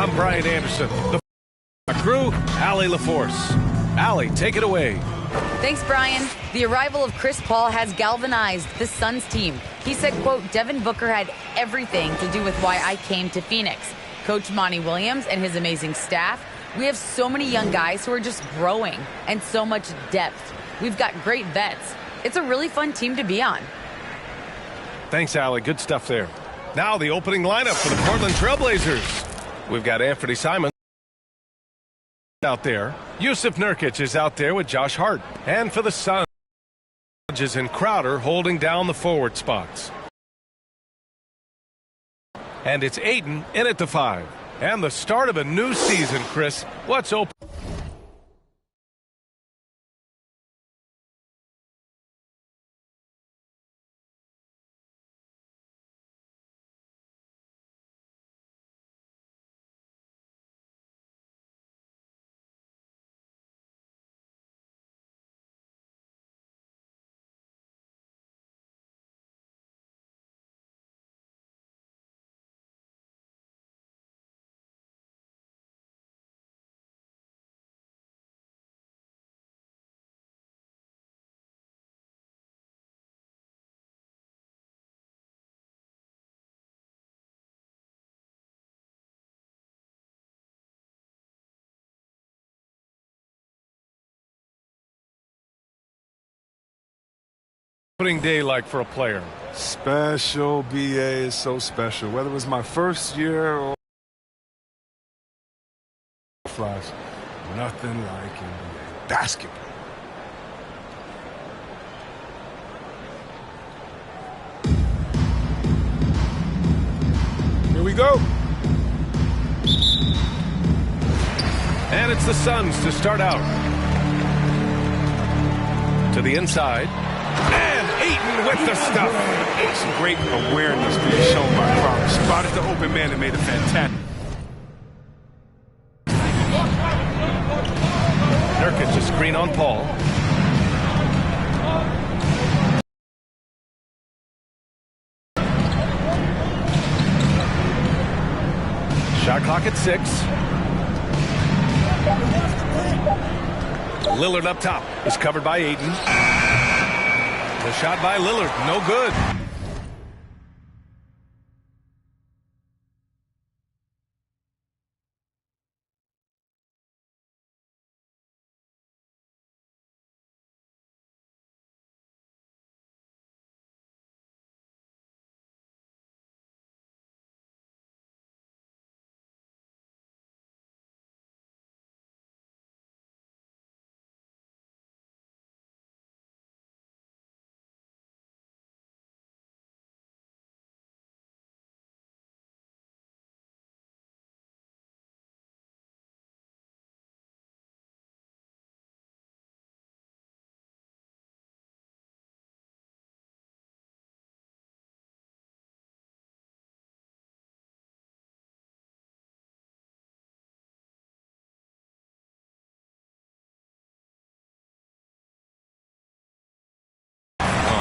I'm Brian Anderson. The crew, Allie LaForce. Allie, take it away. Thanks, Brian. The arrival of Chris Paul has galvanized the Suns team. He said, quote, Devin Booker had everything to do with why I came to Phoenix. Coach Monty Williams and his amazing staff. We have so many young guys who are just growing and so much depth. We've got great vets. It's a really fun team to be on. Thanks, Allie. Good stuff there. Now the opening lineup for the Portland Trailblazers. We've got Anthony Simons out there. Yusuf Nurkic is out there with Josh Hart. And for the Suns, Hodges and Crowder holding down the forward spots. And it's Ayton in at the 5. And the start of a new season, Chris. What's open? Opening day like for a player? Special, BA is so special. Whether it was my first year or flash, nothing like NBA basketball. Here we go. And it's the Suns to start out. To the inside. And Ayton with the stuff. Some great awareness being shown by Crowder. Spotted the open man and made a fantastic. Nurkic, a screen on Paul. Shot clock at 6. Lillard up top is covered by Ayton. The shot by Lillard, no good.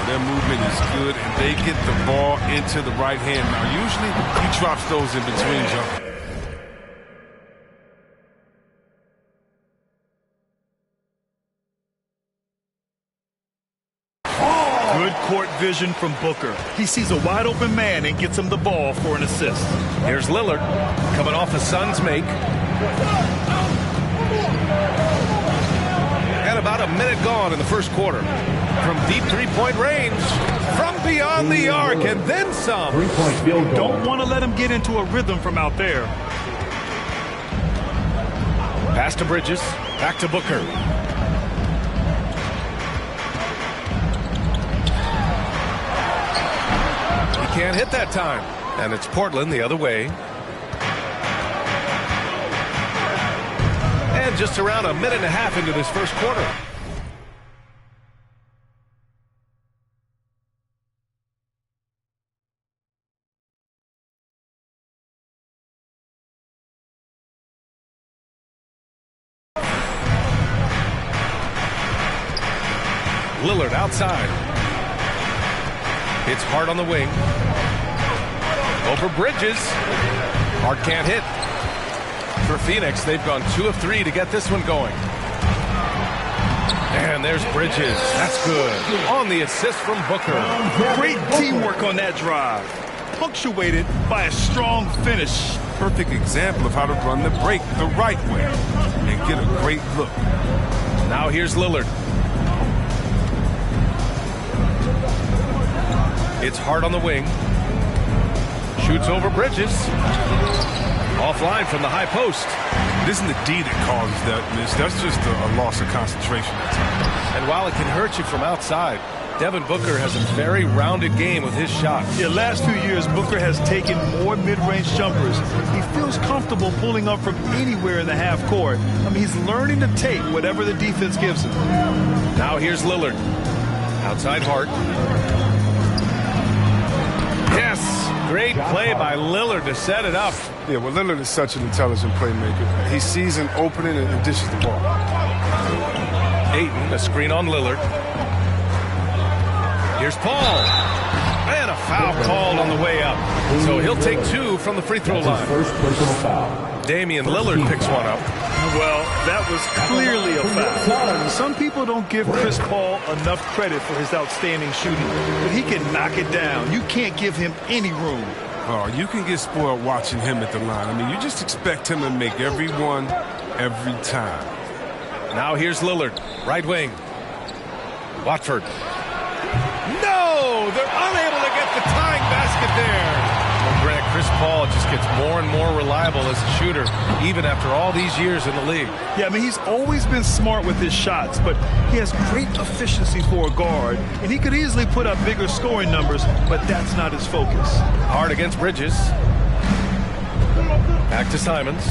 Their movement is good, and they get the ball into the right hand. Now, usually he drops those in between jumpers. Good court vision from Booker. He sees a wide open man and gets him the ball for an assist. Here's Lillard coming off a Suns make. And about a minute gone in the first quarter. From deep three-point range, from beyond the arc, and then some. Three-point field goal. Don't want to let him get into a rhythm from out there. Pass to Bridges, back to Booker. He can't hit that time, and it's Portland the other way. And just around a minute and a half into this first quarter. Lillard outside. It's Hart on the wing. Over Bridges. Hart can't hit. For Pheonix, they've gone 2 of 3 to get this one going. And there's Bridges. That's good. On the assist from Booker. Great teamwork on that drive. Punctuated by a strong finish. Perfect example of how to run the break the right way and get a great look. Now here's Lillard. It's Hart on the wing. Shoots over Bridges. Offline from the high post. It isn't the D that causes that miss. That's just a loss of concentration at times. And while it can hurt you from outside, Devin Booker has a very rounded game with his shots. Yeah, last few years, Booker has taken more mid-range jumpers. He feels comfortable pulling up from anywhere in the half court. I mean, he's learning to take whatever the defense gives him. Now here's Lillard. Outside Hart. Yes! Great play by Lillard to set it up. Yeah, well, Lillard is such an intelligent playmaker. He sees an opening and dishes the ball. Ayton, a screen on Lillard. Here's Paul. And a foul called on the way up. So he'll take 2 from the free throw line. First personal foul. Damian Lillard picks one up. Well, that was clearly a foul. Some people don't give Chris Paul enough credit for his outstanding shooting, but he can knock it down. You can't give him any room. Oh, you can get spoiled watching him at the line. I mean, you just expect him to make every one, every time. Now here's Lillard, right wing. Watford. No! They're unable to get the tying basket there. Well, Grant, Chris Paul just gets more and more reliable as a shooter, even after all these years in the league. Yeah, I mean, he's always been smart with his shots, but he has great efficiency for a guard, and he could easily put up bigger scoring numbers, but that's not his focus. Hard against Bridges. Back to Simons.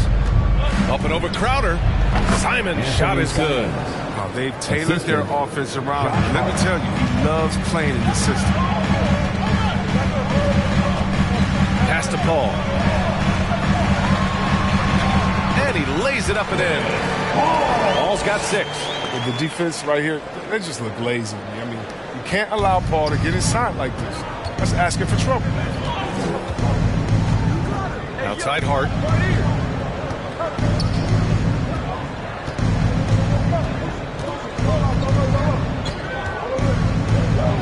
Up and over Crowder. Simons' shot is good. Oh, they've tailored their offense around him. Let me tell you, he loves playing in the system. Pass to Paul. And he lays it up and in. Paul's got 6. With the defense right here, they just look lazy. I mean, you can't allow Paul to get inside like this. That's asking for trouble. Outside Hart.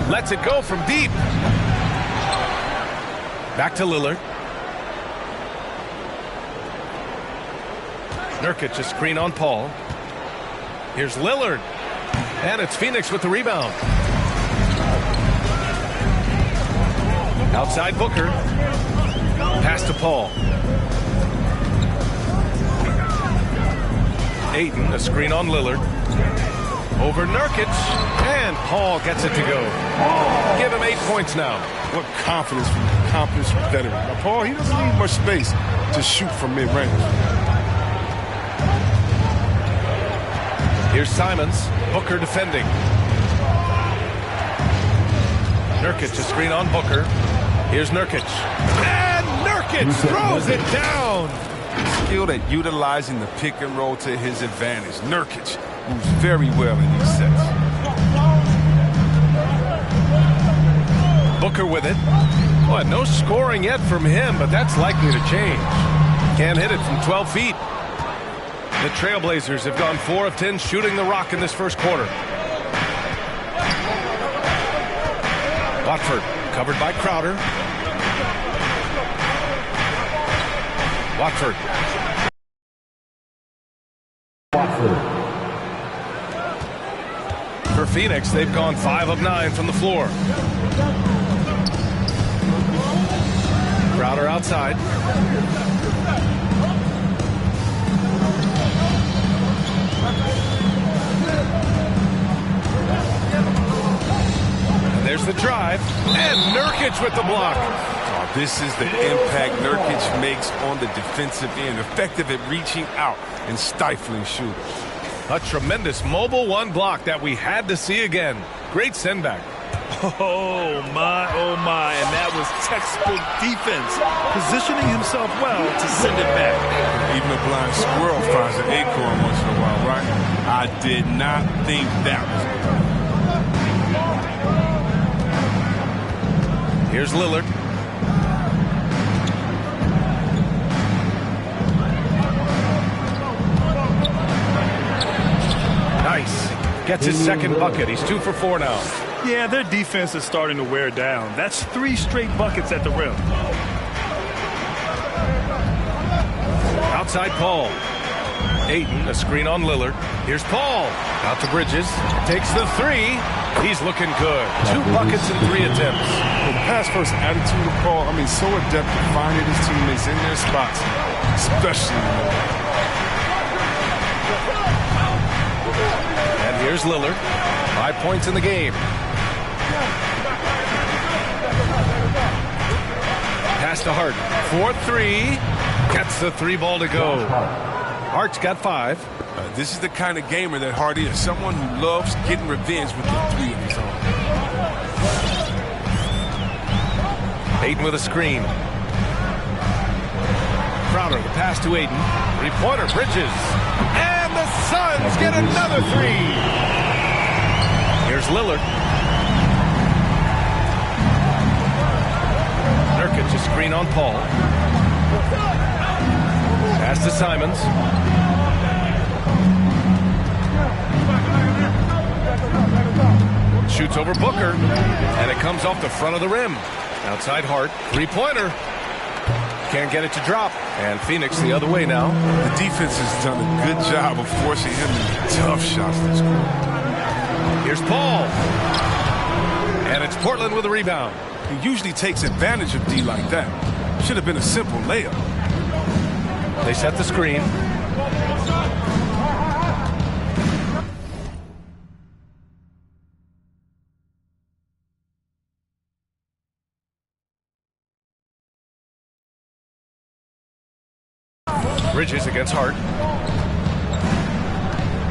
Lets it go from deep. Back to Lillard. Nurkic, a screen on Paul. Here's Lillard. And it's Pheonix with the rebound. Outside Booker. Pass to Paul. Ayton, a screen on Lillard. Over Nurkic. And Paul gets it to go. Give him 8 points now. What confidence from an accomplished veteran. Now, Paul, he doesn't need much space to shoot from mid-range. Here's Simons. Booker defending. Nurkic, a screen on Booker. Here's Nurkic. And Nurkic throws it down. Skilled at utilizing the pick and roll to his advantage. Nurkic moves very well in these sets. Booker with it. Well, no scoring yet from him, but that's likely to change. Can't hit it from 12 feet. The Trailblazers have gone 4 of 10 shooting the rock in this first quarter. Watford covered by Crowder. Watford. For Pheonix, they've gone 5 of 9 from the floor. Crowder outside. And there's the drive. And Nurkic with the block. Oh, this is the impact Nurkic makes on the defensive end. Effective at reaching out and stifling shooters. A tremendous mobile 1 block that we had to see again. Great send back. Oh, my. And that was textbook defense. Positioning himself well to send it back. Even a blind squirrel finds an acorn once in a while, right? I did not think that was good. Here's Lillard. Gets his second bucket. He's 2 for 4 now. Yeah, their defense is starting to wear down. That's 3 straight buckets at the rim. Outside Paul. Ayton, a screen on Lillard. Here's Paul. Out to Bridges. Takes the 3. He's looking good. 2 buckets in 3 attempts. The pass-first attitude of Paul, I mean, so adept at finding his teammates in their spots, especially. And here's Lillard. 5 points in the game. Pass to Hart. 4-3. Gets the 3 ball to go. Hart's got 5. This is the kind of gamer that Hart is. Someone who loves getting revenge with the 3 of his own. Ayton with a screen. Crowder, the pass to Ayton. 3-pointer, Bridges. And the Suns get another 3. Here's Lillard. Nurkic, a screen on Paul. Pass to Simons. Shoots over Booker. And it comes off the front of the rim. Outside Hart. 3-pointer. Can't get it to drop. And Pheonix the other way now. The defense has done a good job of forcing him into tough shots this quarter. Here's Paul. And it's Portland with a rebound. He usually takes advantage of D like that. Should have been a simple layup. They set the screen. Bridges against Hart.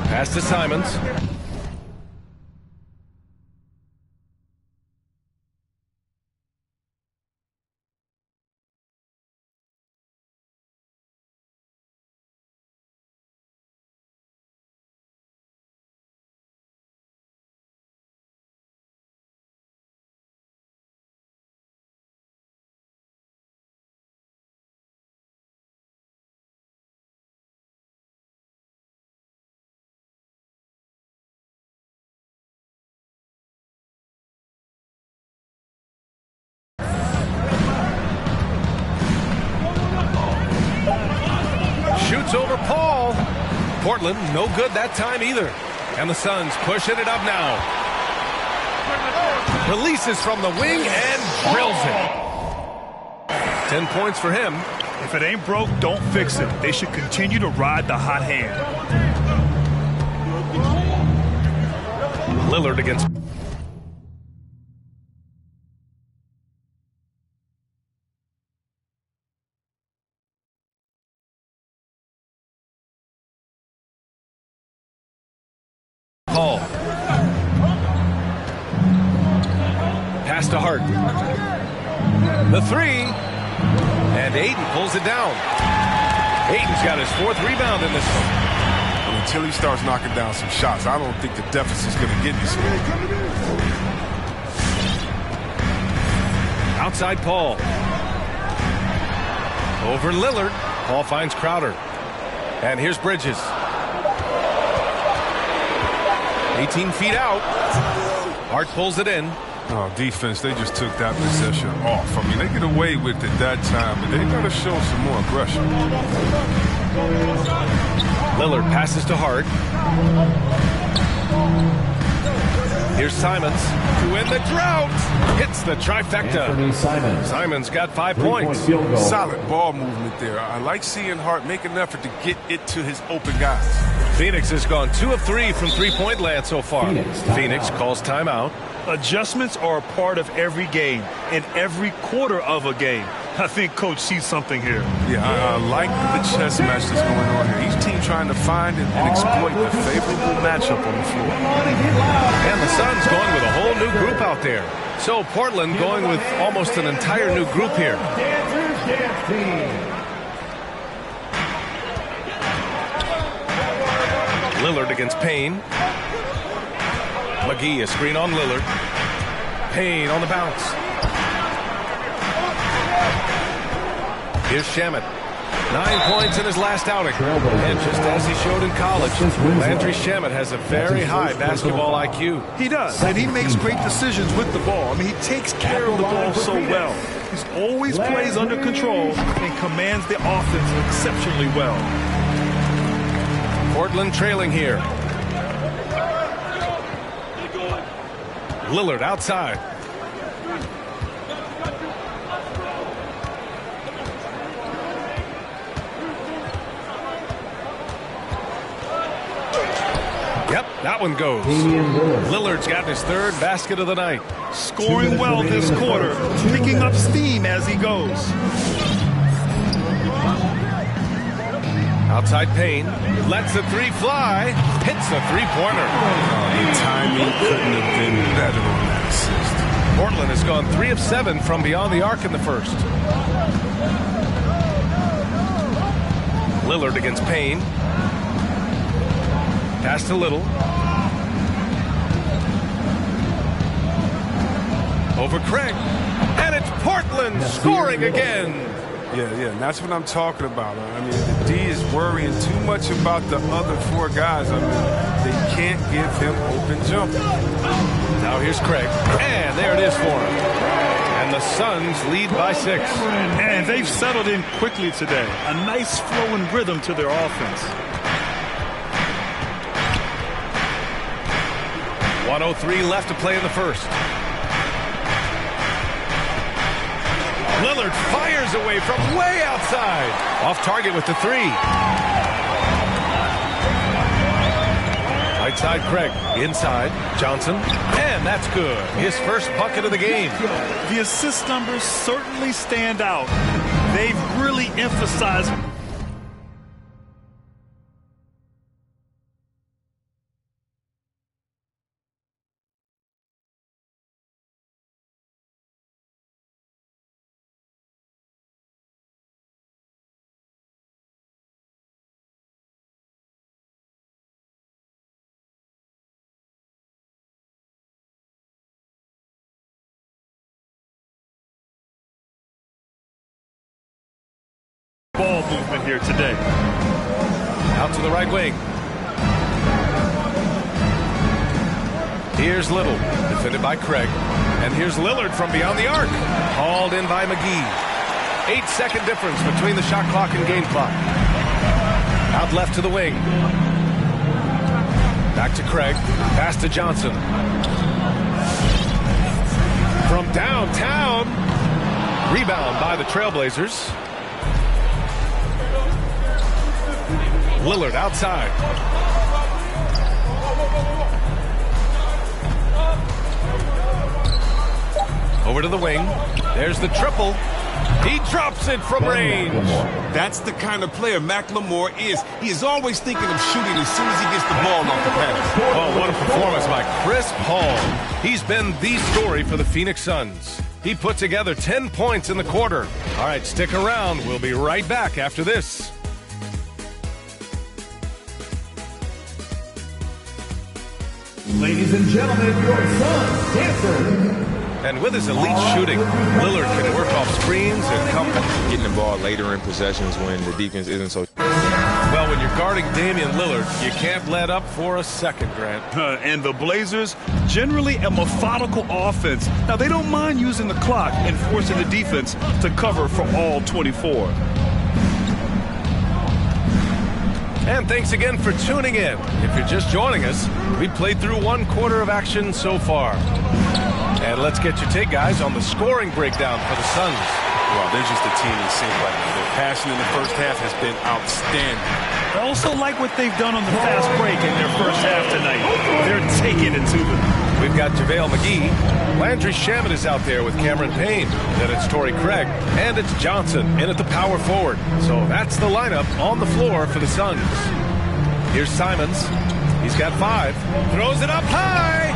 Pass to Simons. Shoots over Paul. Portland, no good that time either. And the Suns pushing it up now. Releases from the wing and drills it. 10 points for him. If it ain't broke, don't fix it. They should continue to ride the hot hand. Lillard against... Paul. Pass to Hart. The 3. And Ayton pulls it down. Ayton's got his 4th rebound in this one. Until he starts knocking down some shots, I don't think the deficit's going to get this one. Outside Paul. Over Lillard. Paul finds Crowder. And here's Bridges. 18 feet out. Hart pulls it in. Oh, defense, they just took that possession off. I mean, they get away with it that time, but they got to show some more aggression. Lillard passes to Hart. Here's Simons, who in the drought hits the trifecta. Simons got 5 points. Solid ball movement there. I like seeing Hart make an effort to get it to his open guys. Pheonix has gone 2 of 3 from three-point land so far. Pheonix calls timeout. Adjustments are a part of every game and every quarter of a game. I think Coach sees something here. Yeah, I like the chess match that's going on here. Each team trying to find and exploit the favorable matchup on the floor. And the Suns going with a whole new group out there. So Portland going with almost an entire new group here. Lillard against Payne. McGee, a screen on Lillard. Payne on the bounce. Here's Shamet. 9 points in his last outing. And just as he showed in college, Landry Shamet has a very high basketball IQ. He does, and he makes great decisions with the ball. I mean, he takes care of the ball so well. He's always plays under control and commands the offense exceptionally well. Portland trailing here. Lillard outside. Yep, that one goes. Lillard's got his third basket of the night. Scoring well this quarter, picking up steam as he goes. Outside Payne, lets the three fly, hits the three-pointer. The timing couldn't have been better on that assist. Portland has gone 3 of 7 from beyond the arc in the first. Lillard against Payne. Pass to Little. Over Craig. And it's Portland scoring again. Yeah, and that's what I'm talking about. I mean, the D is worrying too much about the other 4 guys. I mean, they can't give him open jumper. Now here's Craig. And there it is for him. And the Suns lead by 6. And they've settled in quickly today. A nice flowing rhythm to their offense. 1:03 left to play in the first. Lillard fires away from way outside. Off target with the 3. Right side Craig. Inside. Johnson. And that's good. His first bucket of the game. The assist numbers certainly stand out. They've really emphasized ball movement here today. Out to the right wing. Here's Little, defended by Craig. And here's Lillard from beyond the arc. Hauled in by McGee. 8-second difference between the shot clock and game clock. Out left to the wing. Back to Craig. Pass to Johnson. From downtown. Rebound by the Trailblazers. Lillard outside. Over to the wing. There's the triple. He drops it from range. That's the kind of player McLemore is. He is always thinking of shooting as soon as he gets the ball off the pass. Oh, what a performance by Chris Paul. He's been the story for the Phoenix Suns. He put together 10 points in the quarter. All right, stick around. We'll be right back after this. Ladies and gentlemen, your Suns dancer. And with his elite shooting, Lillard can work off screens and come. Getting the ball later in possessions when the defense isn't so. Well, when you're guarding Damian Lillard, you can't let up for a second, Grant. And the Blazers, generally a methodical offense. Now, they don't mind using the clock and forcing the defense to cover for all 24. And thanks again for tuning in. If you're just joining us, we played through 1 quarter of action so far. And let's get your take, guys, on the scoring breakdown for the Suns. Well, they're just a team that seems like their passion in the first half has been outstanding. I also like what they've done on the fast break in their first half tonight. They're taking it to them. We've got JaVale McGee. Landry Shamet is out there with Cameron Payne. Then it's Torrey Craig. And it's Johnson in at the power forward. So that's the lineup on the floor for the Suns. Here's Simons. He's got 5. Throws it up high.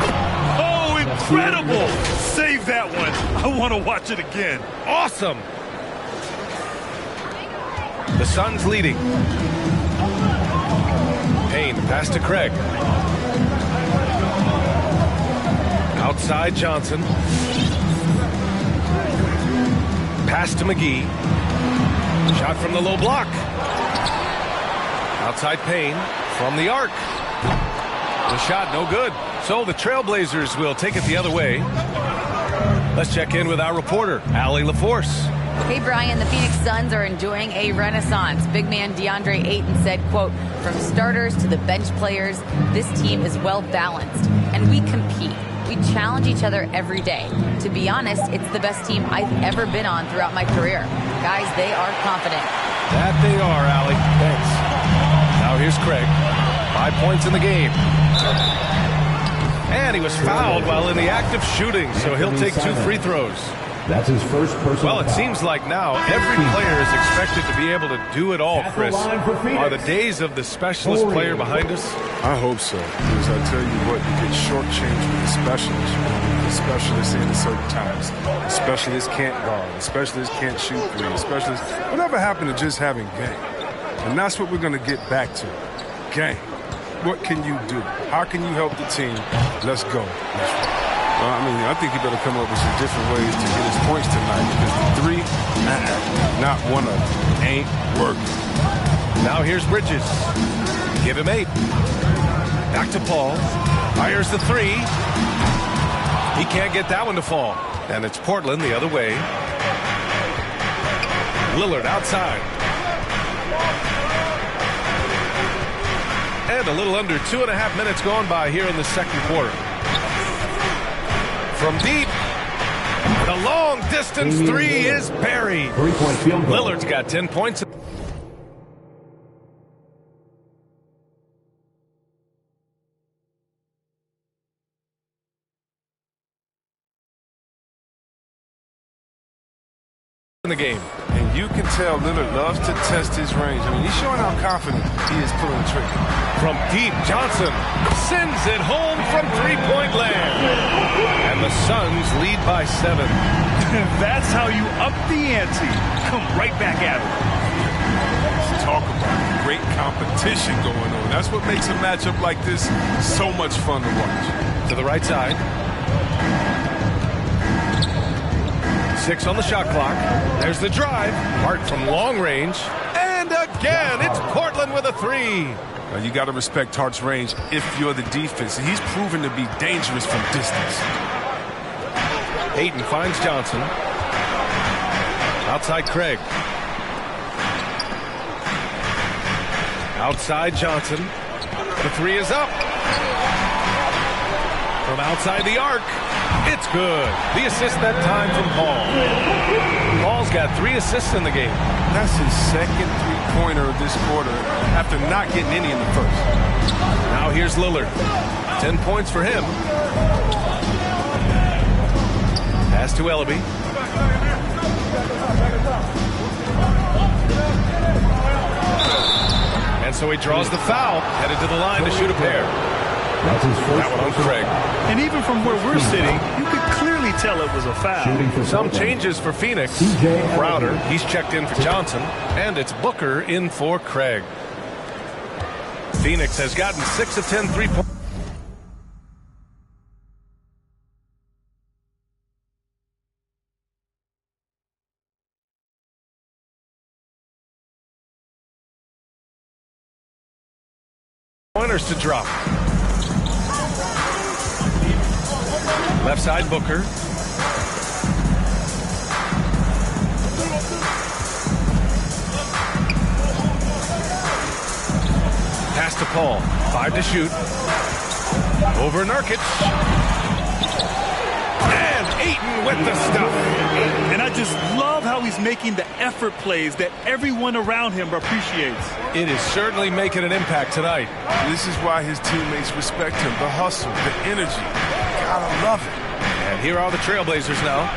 Oh, incredible. Save that one. I want to watch it again. Awesome. The Suns leading. Payne, pass to Craig. Outside Johnson. Pass to McGee. Shot from the low block. Outside Payne from the arc. The shot no good. So the Trailblazers will take it the other way. Let's check in with our reporter, Allie LaForce. Hey, Brian, the Phoenix Suns are enjoying a renaissance. Big man DeAndre Ayton said, quote, from starters to the bench players, this team is well balanced, and we compete. We challenge each other every day. To be honest, it's the best team I've ever been on throughout my career. Guys, they are confident. That they are, Allie. Thanks. Now here's Craig. 5 points in the game. And he was fouled while in the act of shooting, so he'll take 2 free throws. That's his first personal Well, it seems like now every player is expected to be able to do it all, Chris. Are the days of the specialist player behind us? I hope so, because I tell you what, you get shortchanged with the specialists. You know, the specialists in at certain times. The specialists can't guard. The specialists can't shoot three. The specialists, whatever happened to just having game? And that's what we're going to get back to. Game. What can you do? How can you help the team? Let's go. I think he better come up with some different ways to get his points tonight, because the three, not one of them, ain't working. Now here's Bridges. Give him 8. Back to Paul. Fires the 3. He can't get that one to fall. And it's Portland the other way. Lillard outside. And a little under 2.5 minutes gone by here in the second quarter. From deep, the long distance 3 is buried. three-point field goal. Lillard's got 10 points. In the game. And you can tell Lillard loves to test his range. I mean, he's showing how confident he is pulling the trigger. From deep, Johnson sends it home from three-point land. And the Suns lead by 7. That's how you up the ante. Come right back at it. Let's talk about great competition going on. That's what makes a matchup like this so much fun to watch. To the right side. 6 on the shot clock. There's the drive. Hart from long range. And again, it's Portland with a 3. Now, you got to respect Hart's range if you're the defense. He's proven to be dangerous from distance. Ayton finds Johnson. Outside Craig. Outside Johnson. The 3 is up. From outside the arc. It's good. The assist that time from Paul. Paul's got 3 assists in the game. That's his second three-pointer of this quarter after not getting any in the first. Now here's Lillard. 10 points for him. Pass to Ellaby. And so he draws the foul. Headed to the line to shoot a pair. That's his first. That one on Craig. And even from where we're sitting, you could clearly tell it was a foul. Some changes for Phoenix. Crowder, he's checked in for Johnson. And it's Booker in for Craig. Phoenix has gotten 6 of 10 3-point. Pointers to drop. Left side, Booker. Pass to Paul. 5 to shoot. Over Nurkic. And Ayton with the stuff. And I just love how he's making the effort plays that everyone around him appreciates. It is certainly making an impact tonight. This is why his teammates respect him. The hustle, the energy. Gotta love it. And here are the Trailblazers now,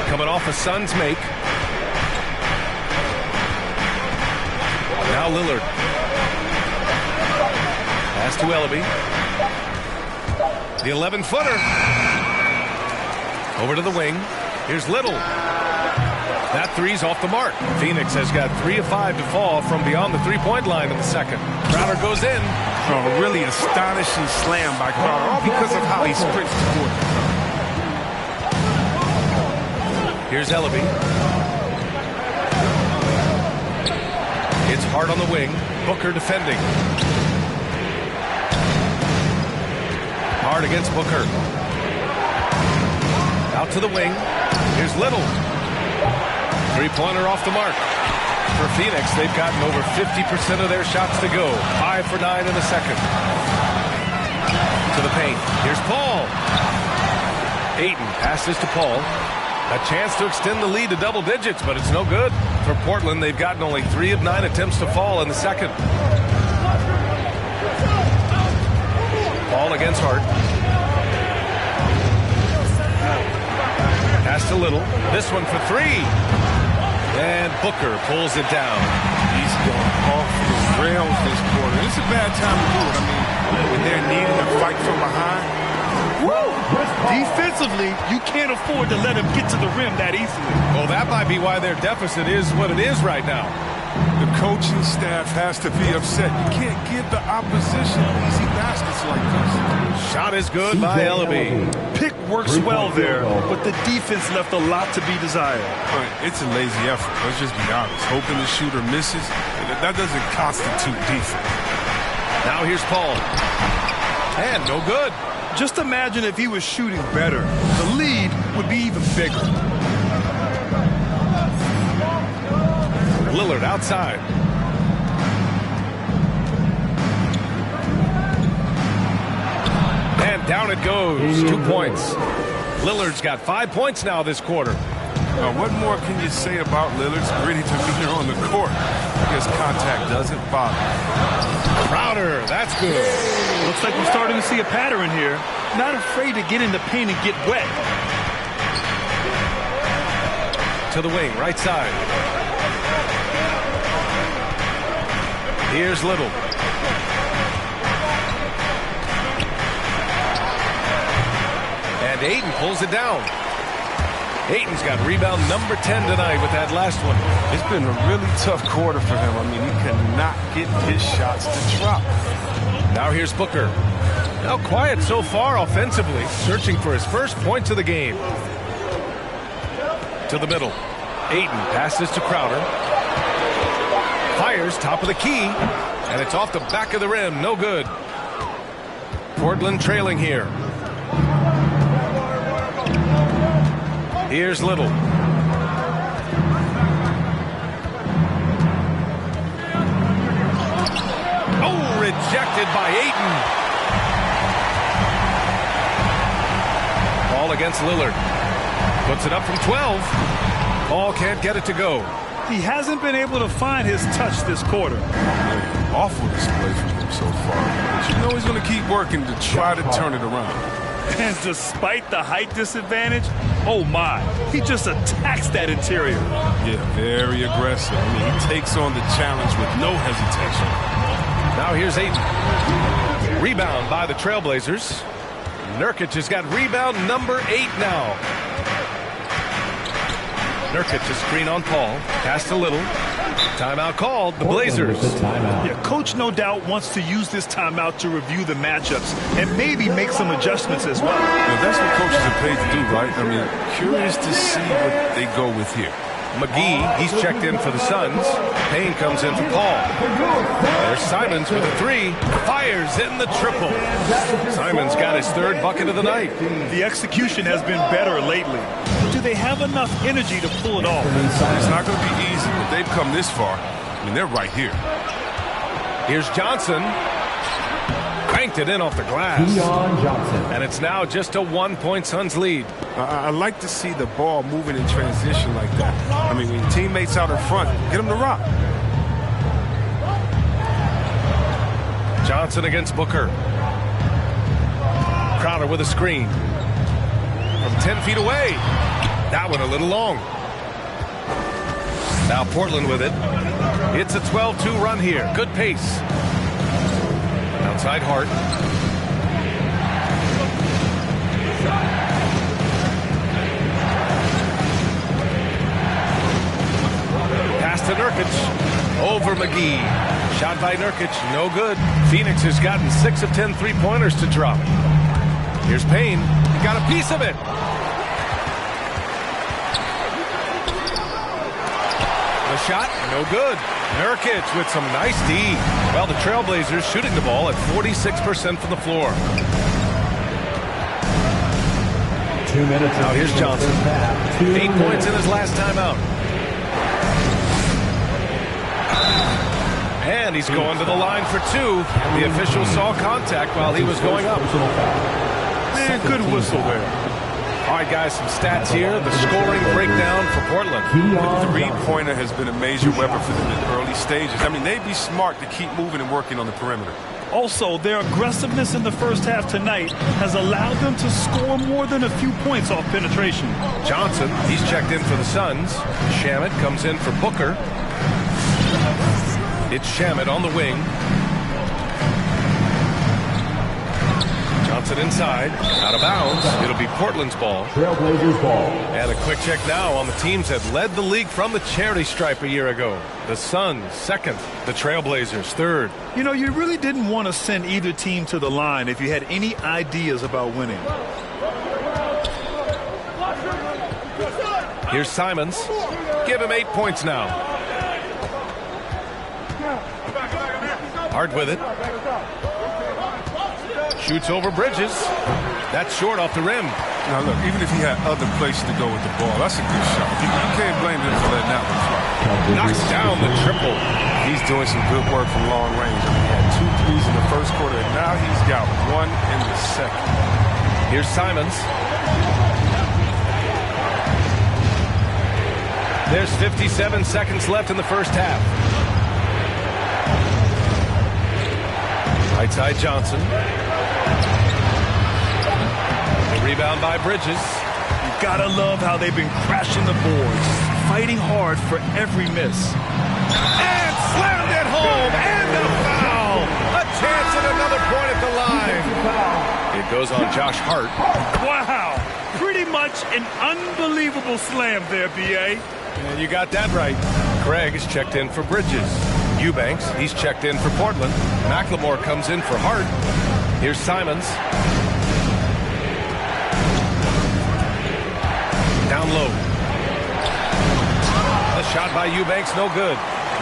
coming off a Suns make. Now Lillard. Pass to Ellaby. The 11-footer. Over to the wing. Here's Little. That 3's off the mark. Phoenix has got 3 of 5 to fall from beyond the three-point line in the second. Crowder goes in. Oh, really astonishing slam by Crowder, all because of how he sprints toward it. Here's Ellaby. It's Hart on the wing. Booker defending. Hard against Booker. Out to the wing. Here's Little. Three-pointer off the mark. For Pheonix, they've gotten over 50% of their shots to go. 5 for 9 in the second. To the paint. Here's Paul. Ayton passes to Paul. A chance to extend the lead to double digits, but it's no good. For Portland, they've gotten only 3 of 9 attempts to fall in the second. Paul against Hart. Pass to Little. This one for 3. And Booker pulls it down. He's going off the rails this quarter. It's a bad time to do it. I mean, when they're needing to fight from behind. Woo! Defensively, you can't afford to let him get to the rim that easily. Well, that might be why their deficit is what it is right now. The coaching staff has to be upset. You can't give the opposition easy baskets like this. Shot is good by Ellaby. Pick works well there, but the defense left a lot to be desired. It's a lazy effort. Let's just be honest. Hoping the shooter misses, that doesn't constitute defense. Now here's Paul. And no good. Just imagine if he was shooting better. The lead would be even bigger. Lillard outside. And down it goes. 2 points. Lillard's got 5 points now this quarter. What more can you say about Lillard's gritty demeanor on the court? I guess contact doesn't bother. Crowder, that's good. Looks like we're starting to see a pattern here. Not afraid to get in the paint and get wet. To the wing, right side. Here's Little. And Ayton pulls it down. Ayton's got rebound number 10 tonight with that last one. It's been a really tough quarter for him. I mean, he cannot get his shots to drop. Now here's Booker. Now quiet so far offensively, searching for his first points of the game. To the middle. Ayton passes to Crowder. Fires top of the key, and it's off the back of the rim. No good. Portland trailing here. Here's Little. Oh, rejected by Ayton. Ball against Lillard. Puts it up from 12. Paul can't get it to go. He hasn't been able to find his touch this quarter. Awful display from him so far. But you know he's going to keep working to try to turn it around. And despite the height disadvantage, oh my, he just attacks that interior. Yeah, very aggressive. I mean, he takes on the challenge with no hesitation. Now here's Ayton. Rebound by the Trailblazers. Nurkic has got rebound number 8 now. Nurkic a screen on Paul. Pass to Little. Timeout called. The Blazers. Yeah, coach no doubt wants to use this timeout to review the matchups and maybe make some adjustments as well. Yeah, that's what coaches are paid to do, right? I mean, curious to see what they go with here. McGee, he's checked in for the Suns. Payne comes in for Paul. There's Simons with a 3. Fires in the triple. Simons got his 3rd bucket of the night. The execution has been better lately. But do they have enough energy to pull it off? It's not going to be easy, but they've come this far. I mean, they're right here. Here's Johnson. Banked it in off the glass. And it's now just a 1-point Suns lead. I like to see the ball moving in transition like that. I mean, when teammates out in front, get them to rock. Johnson against Booker. Crowder with a screen. From 10 feet away. That one a little long. Now Portland with it. It's a 12-2 run here. Good pace. Outside Hart. Pass to Nurkic. Over McGee. Shot by Nurkic. No good. Pheonix has gotten 6 of 10 3-pointers to drop. Here's Payne. He got a piece of it. The shot. No good. Nurkic with some nice D. Well, the Trailblazers shooting the ball at 46% from the floor. 2 minutes. Now here's Johnson. 8 points in his last timeout. And he's going to the line for 2. The official saw contact while he was going up. Man, good whistle there. All right, guys, some stats here. The scoring breakdown for Portland. The three-pointer has been a major weapon for them in the early stages. I mean, they'd be smart to keep moving and working on the perimeter. Also, their aggressiveness in the first half tonight has allowed them to score more than a few points off penetration. Johnson, he's checked in for the Suns. Shamet comes in for Booker. It's Shamet on the wing. Johnson inside, out of bounds. It'll be Portland's ball. Trailblazers ball. And a quick check now on the teams that led the league from the charity stripe a year ago. The Suns, second. The Trailblazers, third. You know, you really didn't want to send either team to the line if you had any ideas about winning. Here's Simons. Give him 8 points now. Hart with it. Shoots over Bridges. That's short off the rim. Now, look, even if he had other places to go with the ball, that's a good shot. You can't blame him for letting that one fly. Knocks down the triple. He's doing some good work from long range. I mean, he had 2 threes in the first quarter, and now he's got 1 in the second. Here's Simons. There's 57 seconds left in the first half. Right side Johnson. The rebound by Bridges. You gotta love how they've been crashing the boards, fighting hard for every miss. And slammed it home, and a foul. A chance at another point at the line. It goes on Josh Hart. Wow, pretty much an unbelievable slam there, B.A. And you got that right. Craig is checked in for Bridges. Eubanks, he's checked in for Portland. McLemore comes in for Hart. Here's Simons. Down low. A shot by Eubanks, no good.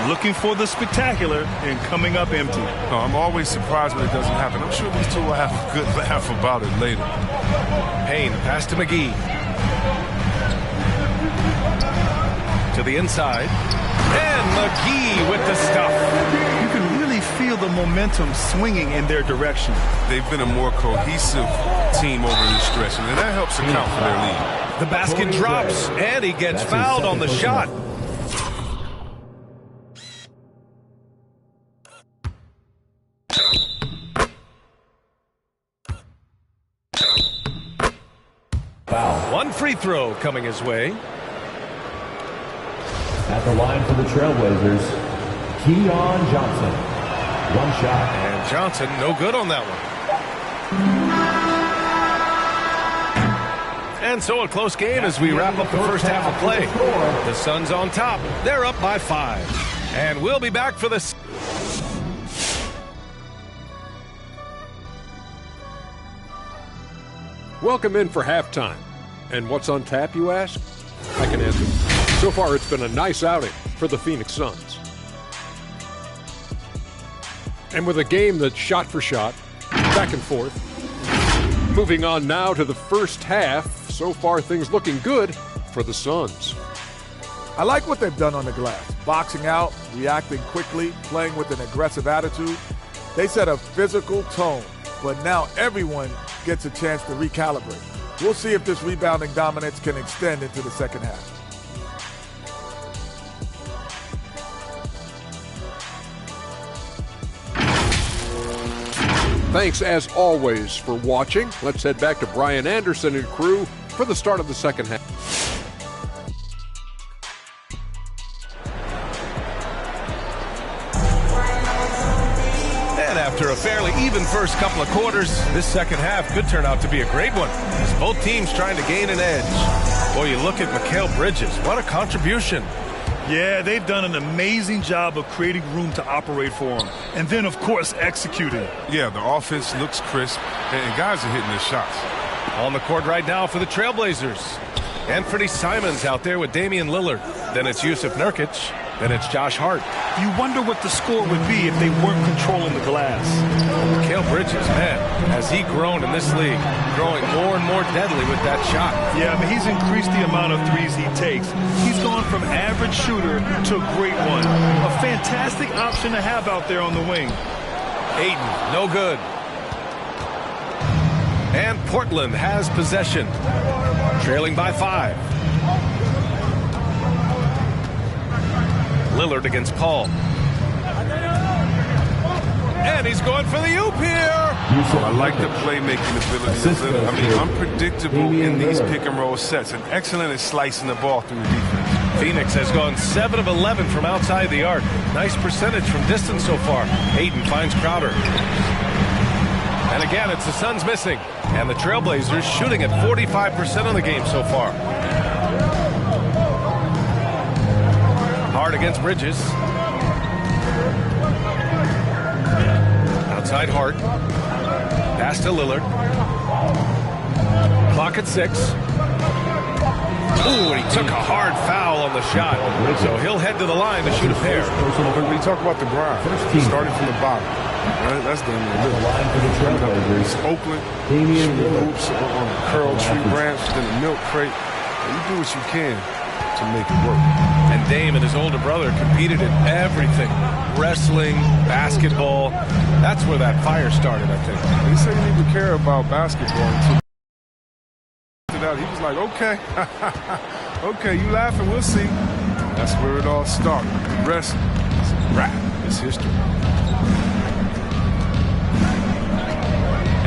Looking for the spectacular and coming up empty. No, I'm always surprised when it doesn't happen. I'm sure these two will have a good laugh about it later. Payne, pass to McGee. To the inside. And McGee with the stuff. You can really feel the momentum swinging in their direction. They've been a more cohesive team over this stretch, and that helps account for their lead. The basket drops, and he gets fouled on the shot. Foul. 1 free throw coming his way. At the line for the Trailblazers, Keon Johnson. 1 shot. And Johnson, no good on that one. And so a close game as we wrap up the first half of play. The Suns on top. They're up by 5. And we'll be back for this. Welcome in for halftime. And what's on tap, you ask? I can answer. So far, it's been a nice outing for the Phoenix Suns. And with a game that's shot for shot, back and forth. Moving on now to the first half. So far, things looking good for the Suns. I like what they've done on the glass. Boxing out, reacting quickly, playing with an aggressive attitude. They set a physical tone, but now everyone gets a chance to recalibrate. We'll see if this rebounding dominance can extend into the second half. Thanks, as always, for watching. Let's head back to Brian Anderson and crew for the start of the second half. And after a fairly even first couple of quarters, this second half could turn out to be a great one, as both teams trying to gain an edge. Boy, you look at Mikal Bridges. What a contribution. Yeah, they've done an amazing job of creating room to operate for him. And then, of course, executing. Yeah, the offense looks crisp, and guys are hitting their shots. On the court right now for the Trailblazers. Anthony Simons out there with Damian Lillard. Then it's Jusuf Nurkic. Then it's Josh Hart. You wonder what the score would be if they weren't controlling the glass. Mikal Bridges, man, has he grown in this league, growing more and more deadly with that shot. Yeah, I mean, he's increased the amount of threes he takes. He's gone from average shooter to a great one. A fantastic option to have out there on the wing. Ayton, no good. And Portland has possession, trailing by 5. Lillard against Paul. And he's going for the oop here. I like the playmaking ability of Lillard. I mean, unpredictable in these pick-and-roll sets, and excellent at slicing the ball through the defense. Pheonix has gone 7 of 11 from outside the arc. Nice percentage from distance so far. Ayton finds Crowder. And again, it's the Suns missing. And the Trailblazers shooting at 45% of the game so far. Hard against Bridges. Outside Hart. Pass to Lillard. Clock at 6. Ooh, and he took a hard foul on the shot. So he'll head to the line to shoot a pair. When we talk about the grind, starting from the bottom. Right? That's the It's Oakland, shooting hoops on the curl tree branch, then the milk crate. You do what you can to make it work. And Dame and his older brother competed in everything. Wrestling, basketball. That's where that fire started, I think. He said he didn't even care about basketball until he was like, okay, okay, you laughing, we'll see. That's where it all started. The rest is a wrap. It's history.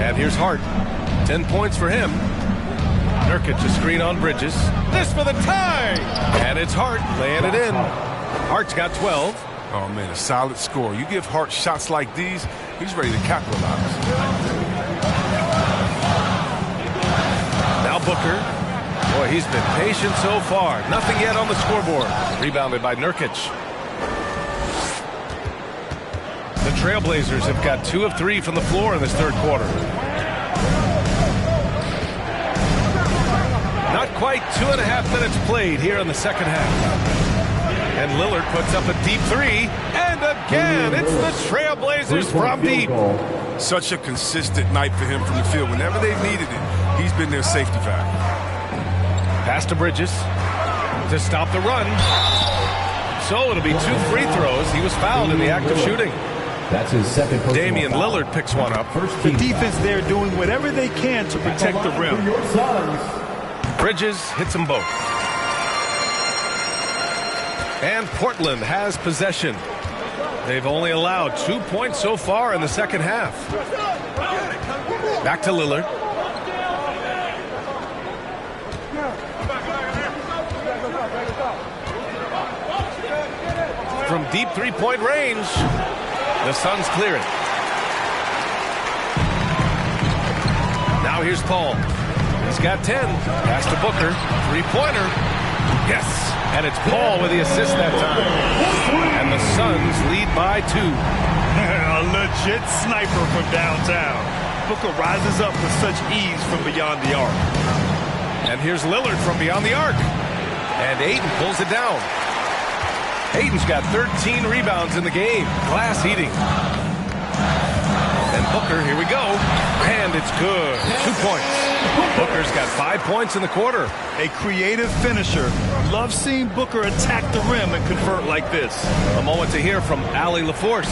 And here's Hart. 10 points for him. Nurkic a screen on Bridges. This for the tie! And it's Hart laying it in. Hart's got 12. Oh, man, a solid score. You give Hart shots like these, he's ready to capitalize. Now Booker. Boy, he's been patient so far. Nothing yet on the scoreboard. Rebounded by Nurkic. The Trailblazers have got 2 of 3 from the floor in this third quarter. Not quite 2.5 minutes played here in the second half. And Lillard puts up a deep 3. And again, it's the Trailblazers from deep. Such a consistent night for him from the field. Whenever they've needed it, he's been their safety valve. Pass to Bridges to stop the run. So it'll be 2 free throws. He was fouled in the act of shooting. That's his second personal Damian foul. Lillard picks one up. The defense there doing whatever they can to protect the rim. Bridges hits them both. And Portland has possession. They've only allowed 2 points so far in the second half. Back to Lillard. From deep three-point range, the Suns clear it. Now here's Paul. He's got 10. Pass to Booker. Three-pointer. Yes. And it's Paul with the assist that time. And the Suns lead by 2. A legit sniper from downtown. Booker rises up with such ease from beyond the arc. And here's Lillard from beyond the arc. And Ayton pulls it down. Ayton's got 13 rebounds in the game. Glass eating. And Booker, here we go. And it's good. 2 points. Booker's got 5 points in the quarter. A creative finisher. Love seeing Booker attack the rim and convert like this. A moment to hear from Allie LaForce.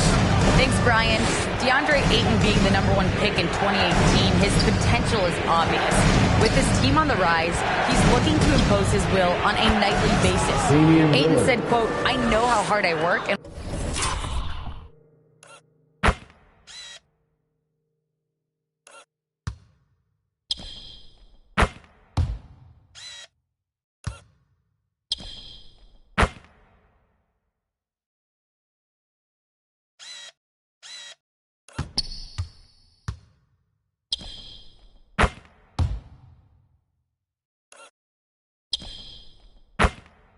Thanks, Brian. DeAndre Ayton being the #1 pick in 2018, his potential is obvious. With his team on the rise, he's looking to impose his will on a nightly basis. Ayton said, quote, "I know how hard I work and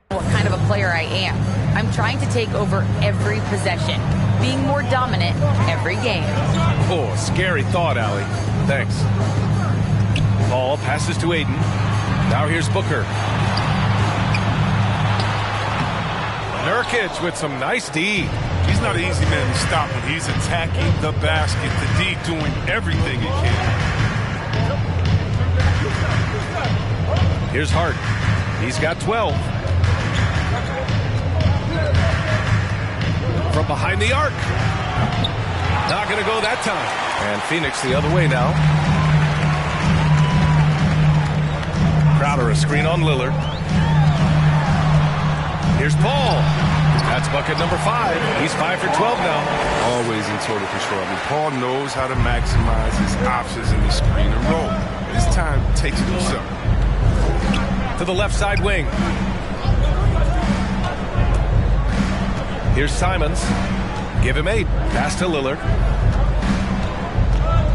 what kind of a player I am. I'm trying to take over every possession, being more dominant every game." Oh, a scary thought, Allie. Thanks. Paul passes to Ayton. Now here's Booker. Nurkic with some nice D. He's not an easy man to stop when he's attacking the basket. The D doing everything he can. Here's Hart. He's got 12. From behind the arc. Not going to go that time. And Pheonix the other way now. Crowder a screen on Lillard. Here's Paul. That's bucket number 5. He's 5 for 12 now. Always in total control. I mean, Paul knows how to maximize his options in the screen and roll. This time takes it himself. To the left side wing. Here's Simons. Give him 8. Pass to Lillard.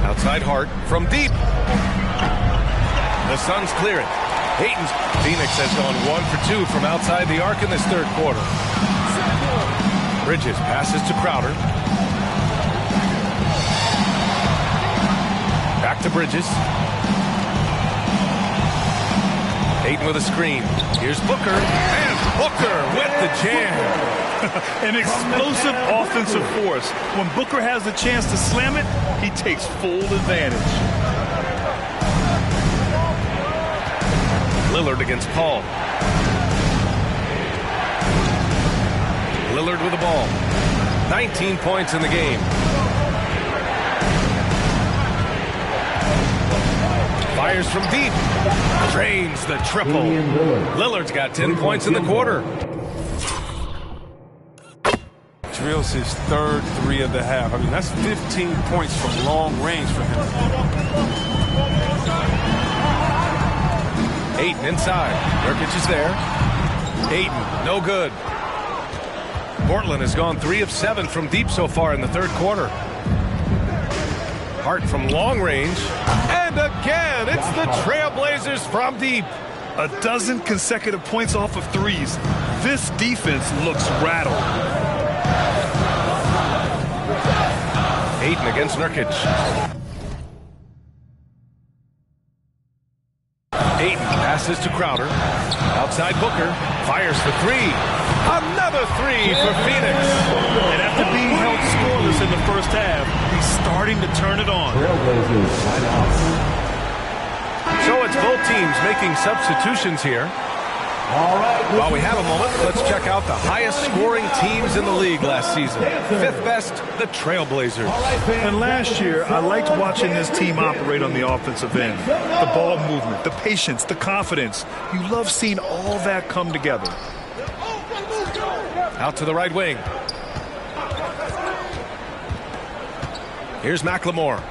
Outside Hart from deep. The Suns clear it. Pheonix has gone 1 for 2 from outside the arc in this third quarter. Bridges passes to Crowder. Back to Bridges. Ayton with a screen. Here's Booker. And Booker with the jam. An explosive offensive force. When Booker has the chance to slam it, he takes full advantage. Lillard against Paul. Lillard with the ball. 19 points in the game. Fires from deep. Drains the triple. Lillard's got 10 points in the quarter. Drills his third 3 of the half. I mean, that's 15 points from long range for him. Ayton inside. Nurkic is there. Ayton, no good. Portland has gone 3 of 7 from deep so far in the third quarter. Hart from long range. And again, it's the Trailblazers from deep. A dozen consecutive points off of threes. This defense looks rattled. Ayton against Nurkic. Ayton passes to Crowder. Outside Booker. Fires for 3. Another 3 for Pheonix. And after being held scoreless in the first half, he's starting to turn it on. So it's both teams making substitutions here. While we have a moment, let's check out the highest scoring teams in the league last season. 5th best, the Trailblazers. And last year, I liked watching this team operate on the offensive end. The ball movement, the patience, the confidence. You love seeing all that come together. Out to the right wing. Here's McLemore.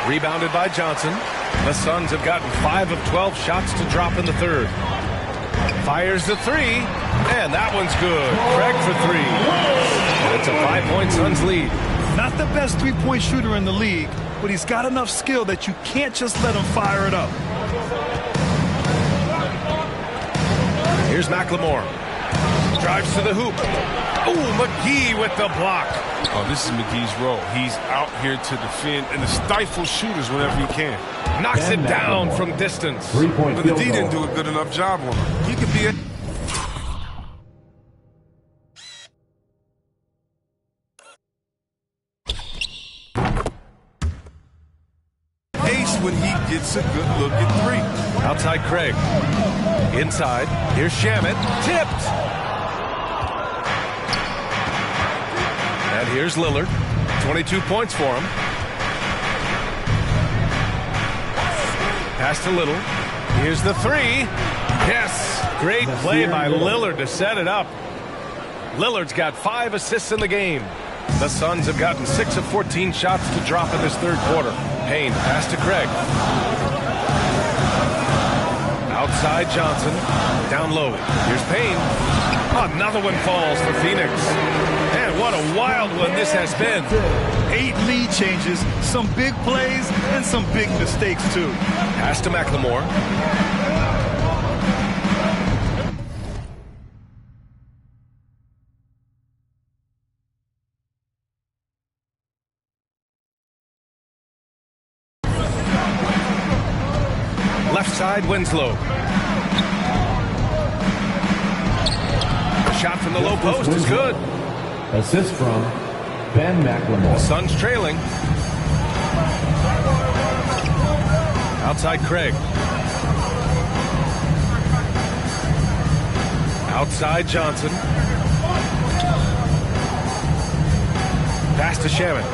Rebounded by Johnson. The Suns have gotten 5 of 12 shots to drop in the third. Fires the 3, and that one's good. Craig for 3. And it's a 5-point Suns lead. Not the best three-point shooter in the league, but he's got enough skill that you can't just let him fire it up. Here's McLemore. Drives to the hoop. Ooh, McGee with the block. Oh, this is McGee's role. He's out here to defend and to stifle shooters whenever he can. Knocks it down from distance. But the D didn't do a good enough job on him. He could be a... ace when he gets a good look at 3. Outside Craig. Inside. Here's Shamet. Tipped. And here's Lillard. 22 points for him. Pass to Little. Here's the 3. Yes. Great play by Lillard to set it up. Lillard's got 5 assists in the game. The Suns have gotten 6 of 14 shots to drop in this third quarter. Payne, pass to Craig. Outside Johnson. Down low. Here's Payne. Another one falls for Pheonix. And what a wild one this has been. 8 lead changes, some big plays, and some big mistakes, too. Pass to McLemore. Left side, Winslow. The shot from the low post is good. Assist from Ben McLemore. The Suns trailing. Outside Craig. Outside Johnson. Pass to Shaman.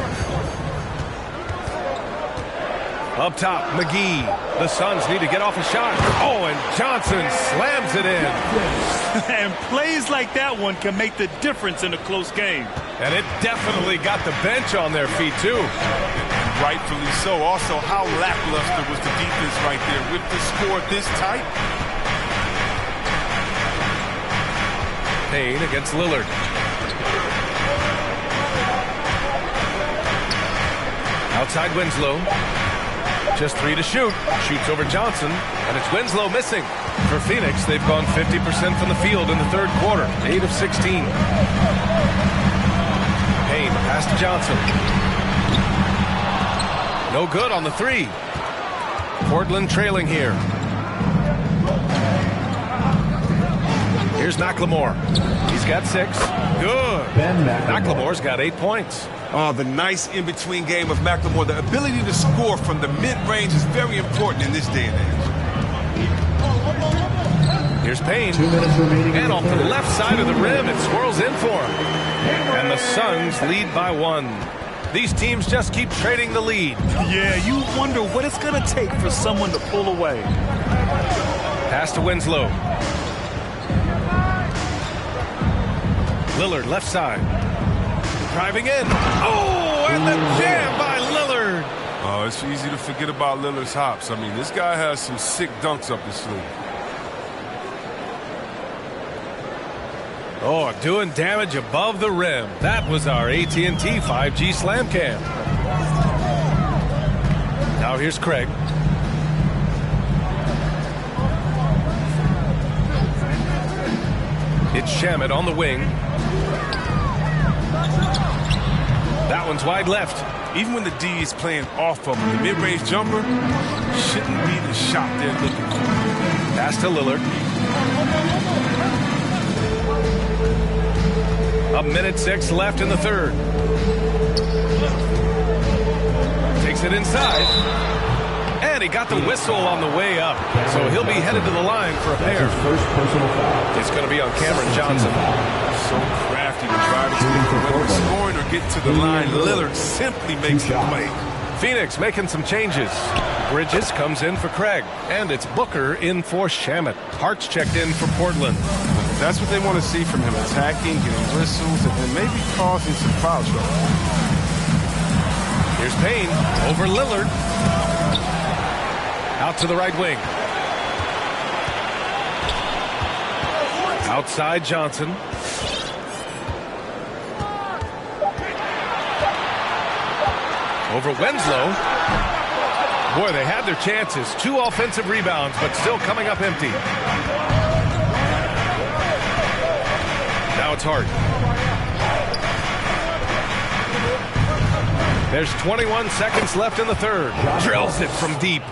Up top, McGee. The Suns need to get off a shot. Oh, and Johnson slams it in. And plays like that one can make the difference in a close game. And it definitely got the bench on their feet, too. Rightfully so. Also, how lackluster was the defense right there with the score this tight? Payne against Lillard. Outside Winslow. Just 3 to shoot. Shoots over Johnson, and it's Winslow missing. For Phoenix, they've gone 50% from the field in the third quarter. 8 of 16. Payne, pass to Johnson. No good on the 3. Portland trailing here. Here's McLemore. He's got 6. Good. McLemore's got 8 points. Oh, the nice in-between game of McLemore. The ability to score from the mid-range is very important in this day and age. Here's Payne. 2 minutes remaining. And off to the left side of the rim, it swirls in for him. And the Suns lead by 1. These teams just keep trading the lead. Yeah, you wonder what it's going to take for someone to pull away. Pass to Winslow. Lillard, left side. Driving in. Oh, and the jam by Lillard. Oh, it's easy to forget about Lillard's hops. I mean, this guy has some sick dunks up his sleeve. Oh, doing damage above the rim. That was our AT&T 5G Slam Cam. Now here's Craig. It's Shamet on the wing. That one's wide left. Even when the D is playing off of him, the mid-range jumper shouldn't be the shot they're looking for. Pass to Lillard. 1:06 left in the third. Takes it inside. And he got the whistle on the way up. So he'll be headed to the line for a pair. First personal foul. It's going to be on Cameron Johnson. So crafty to try to whether it's scoring or get to the line. Lillard simply makes the play. Phoenix making some changes. Bridges comes in for Craig. And it's Booker in for Shamet. Hart's checked in for Portland. That's what they want to see from him. Attacking, getting whistles, and maybe causing some foul trouble. Here's Payne over Lillard. Out to the right wing. Outside Johnson. Over Winslow. Boy, they had their chances. 2 offensive rebounds, but still coming up empty. Now it's Hart. There's 21 seconds left in the third. Drills it from deep.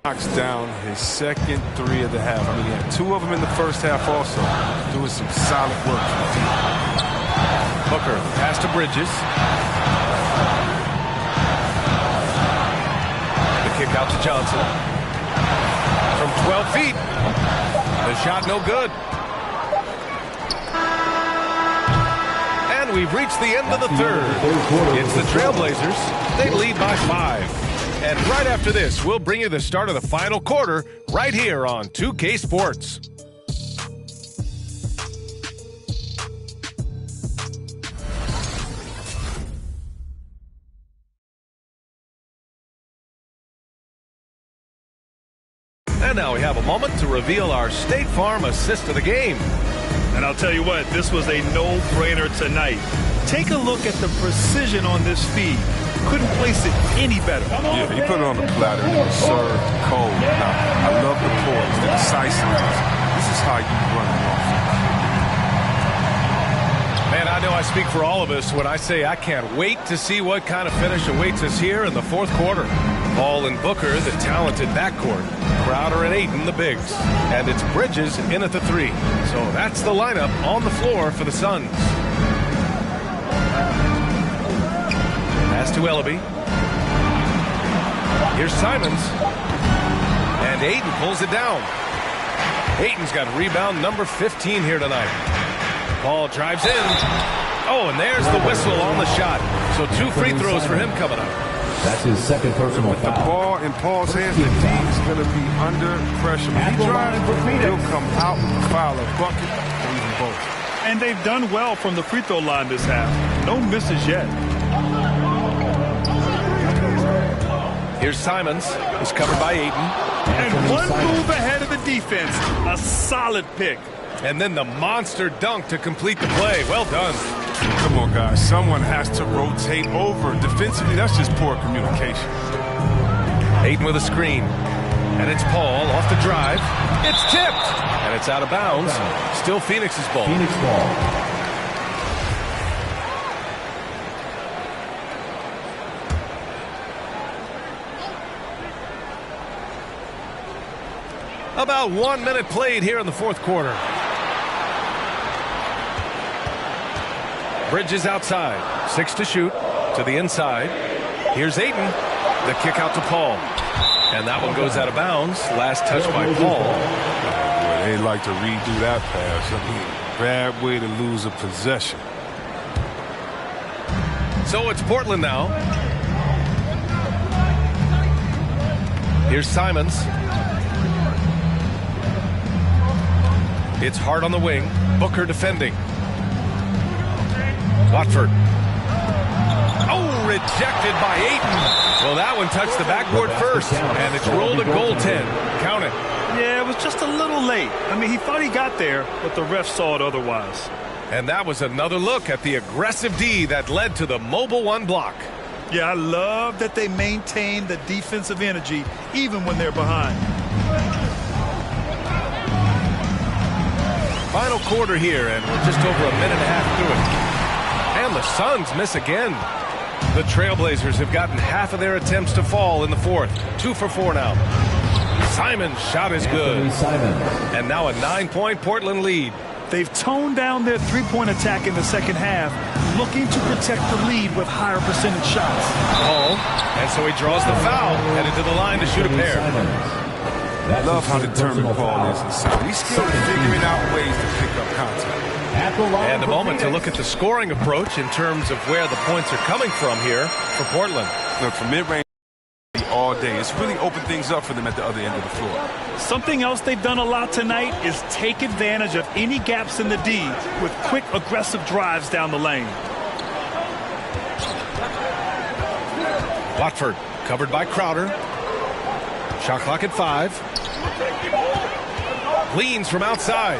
Knocks down his second 3 of the half. I mean, he had 2 of them in the first half also. Doing some solid work. Booker, pass to Bridges. The kick out to Johnson. From 12 feet. The shot no good. And we've reached the end of the third. It's the Trailblazers. They lead by 5. And right after this, we'll bring you the start of the final quarter right here on 2K Sports. And now we have a moment to reveal our State Farm assist of the game. And I'll tell you what, this was a no-brainer tonight. Take a look at the precision on this feed. Couldn't place it any better. Yeah, he put it on the platter and it was served cold. Now, I love the poise, the decisiveness. This is how you run an offense. Man, I know I speak for all of us when I say I can't wait to see what kind of finish awaits us here in the fourth quarter. Paul and Booker, the talented backcourt. Crowder and Ayton, the bigs. And it's Bridges in at the 3. So that's the lineup on the floor for the Suns. Pass to Ellaby. Here's Simons. And Ayton pulls it down. Ayton's got rebound number 15 here tonight. Paul drives in. Oh, and there's the whistle on the shot. So 2 free throws for him coming up. That's his second personal With the foul. ball in Paul's hands, the team's going to be under pressure. When he drives, he'll come out with a foul, a bucket, or even both. And they've done well from the free throw line this half. No misses yet. Here's Simons. He's covered by Ayton. And one move ahead of the defense. A solid pick. And then the monster dunk to complete the play. Well done. Come on, guys. Someone has to rotate over. Defensively, that's just poor communication. Ayton with a screen. And it's Paul off the drive. It's tipped. And it's out of bounds. Still Phoenix's ball. Phoenix ball. About 1 minute played here in the fourth quarter. Bridges outside. 6 to shoot. To the inside. Here's Ayton. The kick out to Paul. And that one goes out of bounds. Last touch by Paul. Boy, they like to redo that pass. I mean, bad way to lose a possession. So it's Portland now. Here's Simons. It's Hart on the wing. Booker defending. Watford. Oh, rejected by Ayton. Well, that one touched the backboard first, and it's rolled a goaltend. Count it. Yeah, it was just a little late. I mean, he thought he got there, but the ref saw it otherwise. And that was another look at the aggressive D that led to the mobile 1 block. Yeah, I love that they maintain the defensive energy even when they're behind. Final quarter here, and we're just over a minute and a half through it. And the Suns miss again. The Trailblazers have gotten half of their attempts to fall in the fourth. 2 for 4 now. Simon's shot is good. And now a 9-point Portland lead. They've toned down their three-point attack in the second half, looking to protect the lead with higher percentage shots. Paul, and so he draws the foul, headed to the line to shoot a pair. I love how determined Paul is inside. He's still figuring out ways to pick up contact. And a moment to look at the scoring approach in terms of where the points are coming from here for Portland. Look, from mid-range all day, it's really opened things up for them at the other end of the floor. Something else they've done a lot tonight is take advantage of any gaps in the D with quick, aggressive drives down the lane. Watford covered by Crowder. Shot clock at 5. Leans from outside.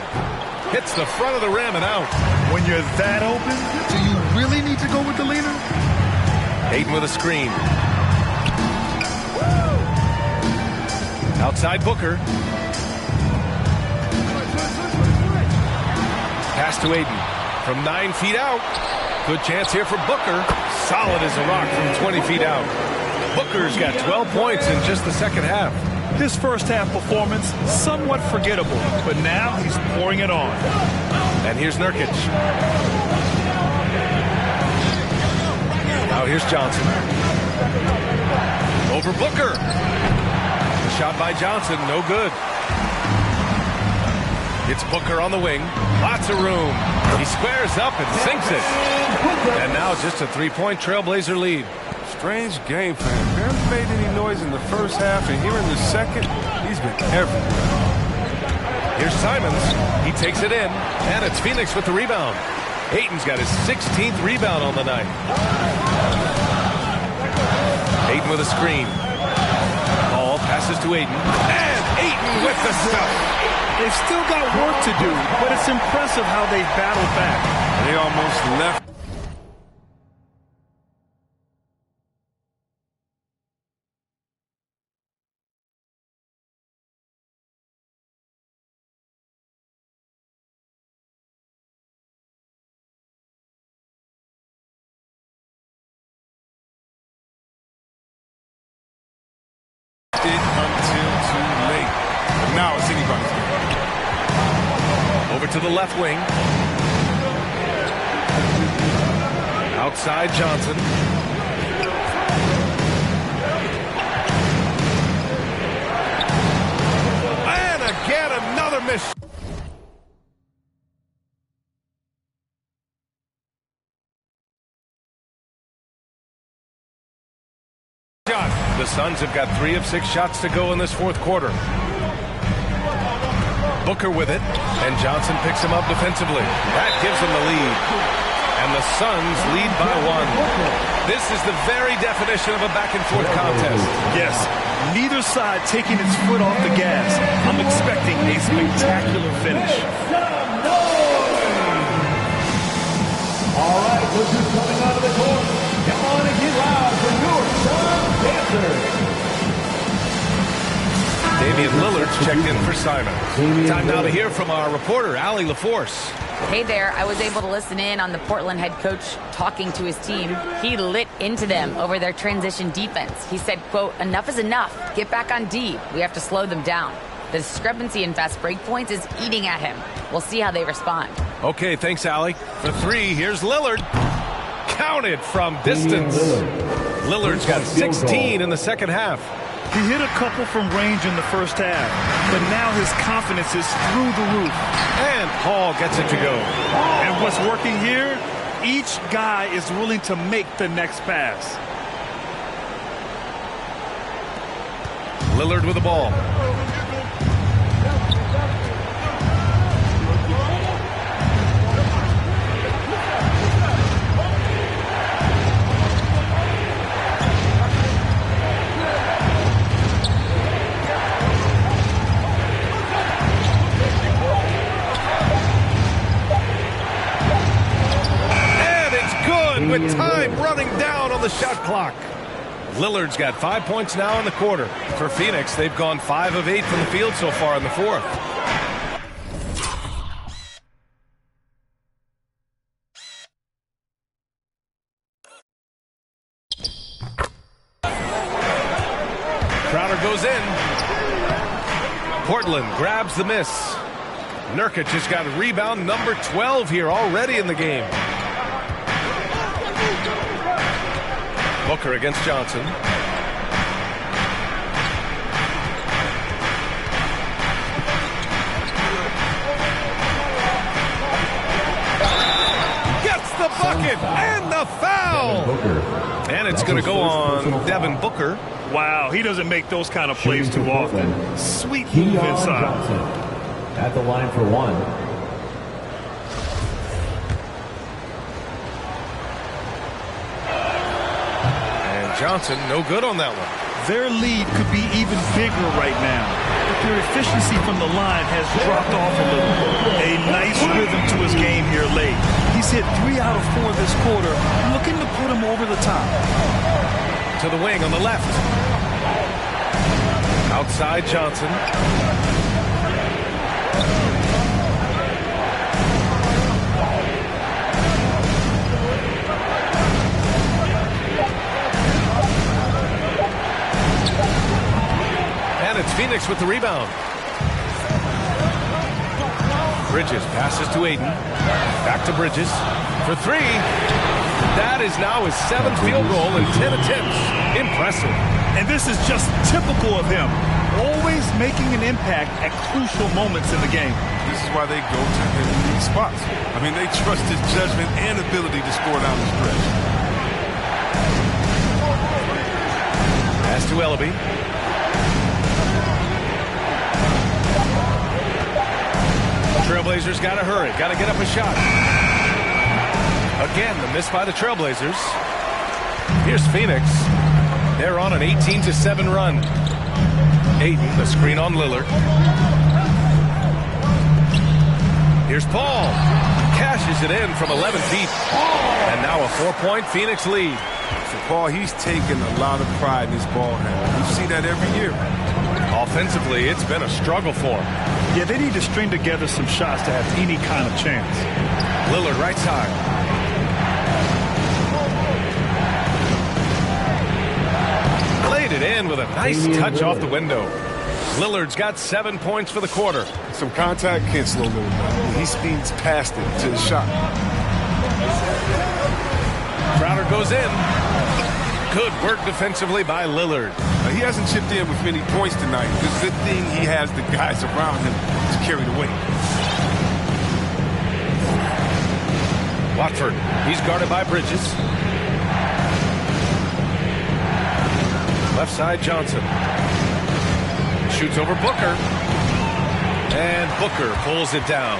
Hits the front of the rim and out. When you're that open, do you really need to go with the leaner? Ayton with a screen. Outside Booker. Pass to Ayton. From 9 feet out. Good chance here for Booker. Solid as a rock from 20 feet out. Booker's got 12 points in just the second half. His first half performance, somewhat forgettable, but now he's pouring it on. And here's Nurkic. Now here's Johnson. Over Booker. The shot by Johnson, no good. It's Booker on the wing. Lots of room. He squares up and sinks it. And now just a 3-point Trailblazer lead. Strange game for him. Barely made any noise in the first half, and here in the second, he's been everywhere. Here's Simons. He takes it in, and it's Pheonix with the rebound. Ayton's got his 16th rebound on the night. Ayton with a screen. Paul passes to Ayton, and Ayton with the stuff. They've still got work to do, but it's impressive how they've battled back. They almost left waited until too late. But now it's anybody's game. Over to the left wing. Outside Johnson. And again, another miss. The Suns have got 3 of 6 shots to go in this fourth quarter. Booker with it, and Johnson picks him up defensively. That gives them the lead. And the Suns lead by 1. This is the very definition of a back-and-forth contest. Yes, neither side taking its foot off the gas. I'm expecting a spectacular finish. All right, look who's coming out of the court. Come on and get loud for your Sun Panthers. Damian Lillard's checked in for Simon. Time now to hear from our reporter, Allie LaForce. Hey there, I was able to listen in on the Portland head coach talking to his team. He lit into them over their transition defense. He said, quote, "Enough is enough. Get back on D. We have to slow them down." The discrepancy in fast break points is eating at him. We'll see how they respond. Okay, thanks, Allie. For 3, here's Lillard. Counted from distance. Lillard's got 16 in the second half. He hit a couple from range in the first half, but now his confidence is through the roof. And Paul gets it to go. And what's working here, each guy is willing to make the next pass. Lillard with the ball. With time running down on the shot clock. Lillard's got 5 points now in the quarter. For Phoenix, they've gone 5 of 8 from the field so far in the fourth. Crowder goes in. Portland grabs the miss. Nurkic has got a rebound number 12 here already in the game. Booker against Johnson. Gets the bucket and the foul. And it's going to go on Devin Booker. Wow, he doesn't make those kind of plays too often. Sweet move inside. At the line for 1. Johnson, no good on that one. Their lead could be even bigger right now, but their efficiency from the line has dropped off a little. A nice rhythm to his game here late. He's hit 3 out of 4 this quarter, looking to put him over the top. To the wing on the left. Outside Johnson. It's Phoenix with the rebound. Bridges passes to Aiden. Back to Bridges for 3. That is now his 7th field goal in 10 attempts. Impressive. And this is just typical of him. Always making an impact at crucial moments in the game. This is why they go to him in these spots. I mean, they trust his judgment and ability to score down the stretch. Pass to Ellaby. Trailblazers got to hurry. Got to get up a shot. Again, the miss by the Trailblazers. Here's Phoenix. They're on an 18-7 run. Aiden, the screen on Lillard. Here's Paul. Cashes it in from 11 feet. And now a 4-point Phoenix lead. For Paul, he's taken a lot of pride in his ball handling. You see that every year. Offensively, it's been a struggle for him. Yeah, they need to string together some shots to have any kind of chance. Lillard right side. Laid it in. in with a nice touch off the window. Lillard's got 7 points for the quarter. Some contact can't slow Lillard down. He speeds past it to his shot. Crowder goes in. Good work defensively by Lillard. He hasn't chipped in with many points tonight. It's a good thing he has the guys around him to carry the weight. Watford, he's guarded by Bridges. Left side, Johnson. Shoots over Booker. And Booker pulls it down.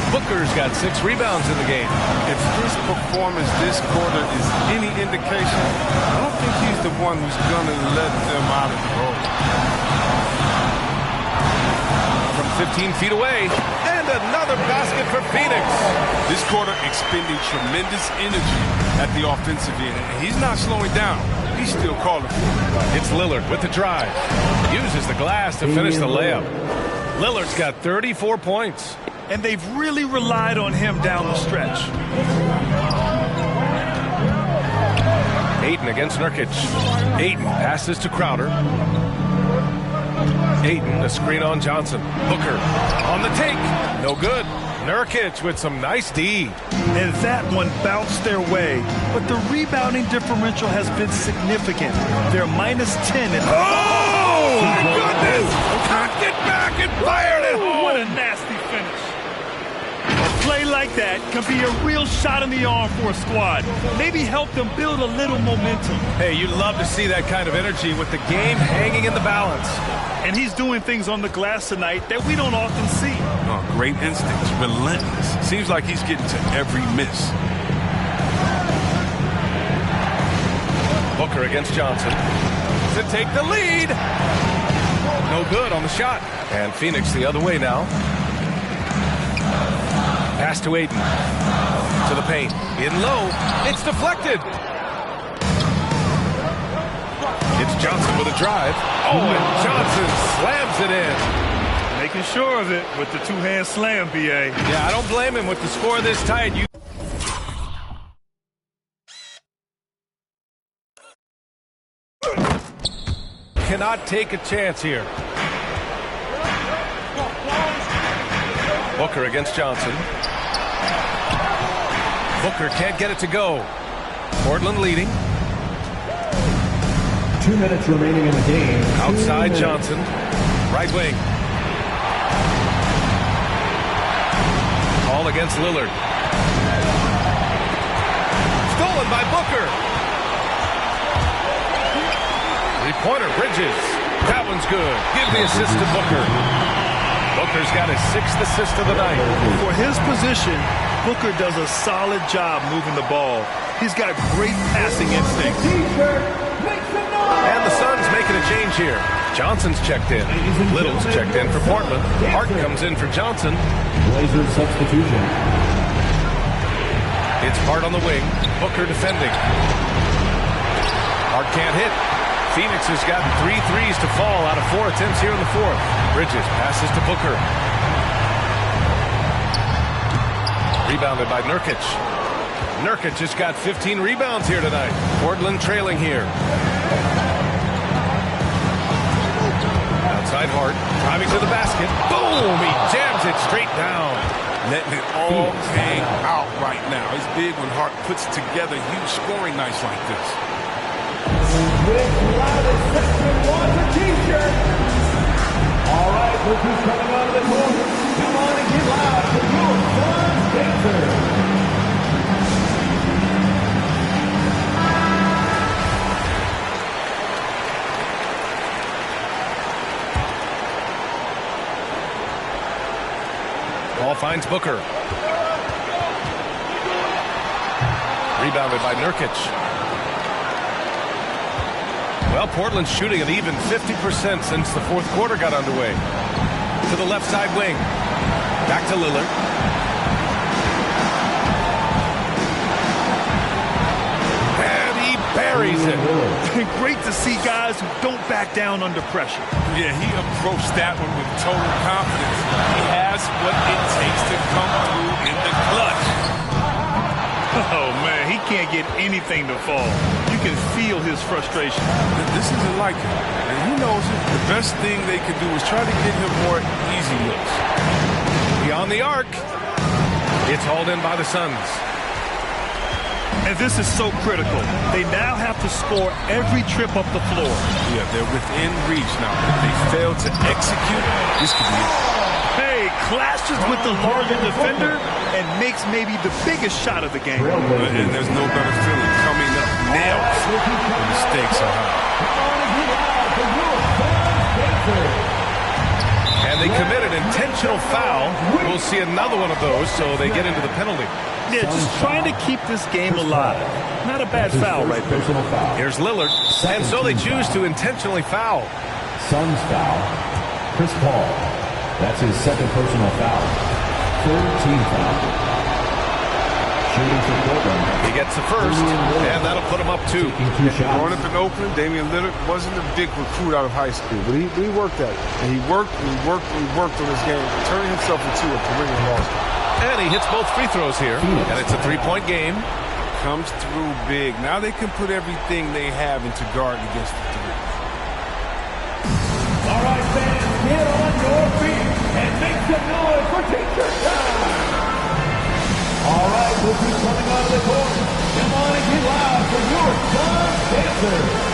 Booker's got 6 rebounds in the game. If his performance this quarter is any indication, I don't think he's the one who's going to let them out of the hole. From 15 feet away, and another basket for Pheonix. This quarter expending tremendous energy at the offensive end, and he's not slowing down. He's still calling for it. It's Lillard with the drive. Uses the glass to finish the layup. Lillard's got 34 points. And they've really relied on him down the stretch. Ayton against Nurkic. Ayton passes to Crowder. Ayton, a screen on Johnson. Booker on the take. No good. Nurkic with some nice D. And that one bounced their way. But the rebounding differential has been significant. They're -10. Oh, my goodness! Cocked it back and fired it home. What a nasty finish. A play like that can be a real shot in the arm for a squad. Maybe help them build a little momentum. Hey, you love to see that kind of energy with the game hanging in the balance. And he's doing things on the glass tonight that we don't often see. Oh, great instincts, relentless. Seems like he's getting to every miss. Booker against Johnson to take the lead. No good on the shot. And Pheonix the other way now. Pass to Ayton. To the paint. In low. It's deflected. It's Johnson with a drive. Oh, and Johnson slams it in. Making sure of it with the two-hand slam, B.A. Yeah, I don't blame him with the score this tight. You cannot take a chance here. Booker against Johnson. Booker can't get it to go. Portland leading. 2 minutes remaining in the game. Outside Johnson. Right wing. Ball against Lillard. Stolen by Booker. Three-pointer, Bridges. That one's good. Give the assist to Booker. Booker's got his 6th assist of the night. For his position, Booker does a solid job moving the ball. He's got great passing instinct. And the Suns making a change here. Johnson's checked in. Little's checked in for Portland. Hart comes in for Johnson. Blazers substitution. It's Hart on the wing. Booker defending. Hart can't hit. Pheonix has gotten 3 threes to fall out of 4 attempts here in the 4th. Bridges passes to Booker. Rebounded by Nurkic. Nurkic just got 15 rebounds here tonight. Portland trailing here. Outside Hart, driving to the basket. Boom! He jams it straight down. Letting it all hang out right now. It's big when Hart puts together huge scoring nights like this. With loudest section wants a t-shirt. All right, look who's coming out of the corner. Come on and get loud for your Juans dancers. Ball finds Booker. Rebounded by Nurkic. Well, Portland's shooting at even 50% since the 4th quarter got underway. To the left side wing. Back to Lillard. And he buries it. Great to see guys who don't back down under pressure. Yeah, he approached that one with total confidence. He has what it takes to come through in the clutch. Oh, man, he can't get anything to fall. You can feel his frustration. This isn't like him, and he knows it. The best thing they could do is try to get him more easy looks. Beyond the arc. It's hauled in by the Suns. And this is so critical. They now have to score every trip up the floor. Yeah, they're within reach now. If they fail to execute, this could be it. Hey, clashes with the larger defender and makes maybe the biggest shot of the game. And there's no better feeling coming up nails when the stakes are high. And they committed intentional foul. We'll see another one of those, so they get into the penalty. Yeah, just trying to keep this game alive. Not a bad foul right there. Here's Lillard. And so they choose to intentionally foul. Suns foul. Chris Paul. That's his second personal foul. Third team foul. Shooting for Portland. He gets the first, and that'll put him up 2. Growing up in Oakland, Damian Lillard wasn't a big recruit out of high school, but he worked at it. And he worked on his game, turning himself into a perennial all-star. And he hits both free throws here, and it's a 3-point game. Comes through big. Now they can put everything they have into guard against the three. All right, fans, get on your feet and make some noise for teacher time. All right, we'll be coming out of the court. Come on and get loud for your Suns dancers.